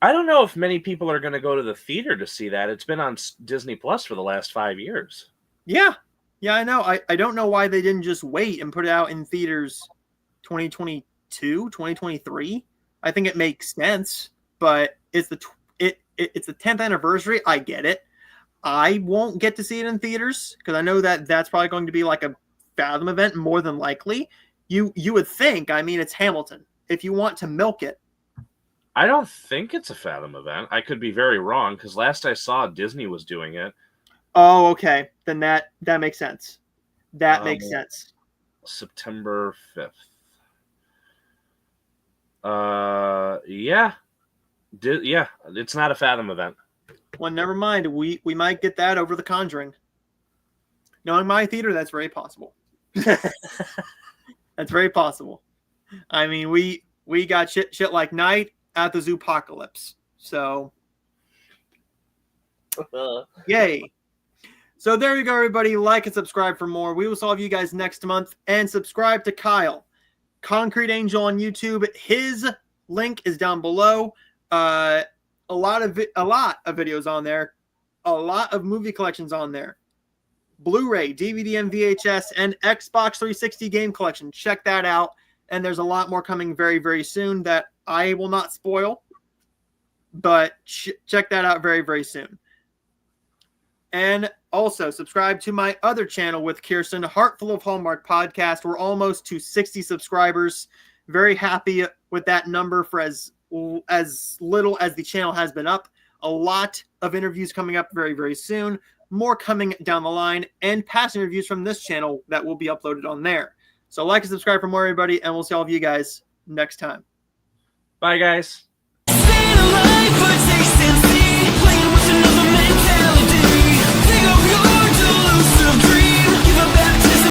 I don't know if many people are going to go to the theater to see that. It's been on Disney Plus for the last 5 years. Yeah. Yeah, I know. I don't know why they didn't just wait and put it out in theaters 2022, 2023. I think it makes sense, but it's the 10th anniversary. I get it. I won't get to see it in theaters because I know that that's probably going to be like a Fathom event more than likely. You would think. I mean, it's Hamilton. If you want to milk it. I don't think it's a Fathom event. I could be very wrong because last I saw Disney was doing it. Oh, okay. Then that makes sense. That makes sense. September 5th. Yeah. Yeah, it's not a Fathom event. Well, never mind. We might get that over The Conjuring. Knowing my theater, that's very possible. That's very possible. I mean, we got shit like Night at the Zoopocalypse. So, yay. So there you go, everybody. Like and subscribe for more. We will see you guys next month. And subscribe to Kyle. Concrete Angel on YouTube. His link is down below. A lot of videos on there. A lot of movie collections on there. Blu-ray, DVD, and VHS, and Xbox 360 game collection. Check that out. And there's a lot more coming very, very soon that I will not spoil. but check that out very, very soon. And also subscribe to my other channel with Kirsten, Heartful of Hallmark podcast. We're almost to 60 subscribers. Very happy with that number for as little as the channel has been up. A lot of interviews coming up very, very soon. More coming down the line, and past interviews from this channel that will be uploaded on there. So like and subscribe for more, everybody, and we'll see all of you guys next time. Bye, guys. Staying alive.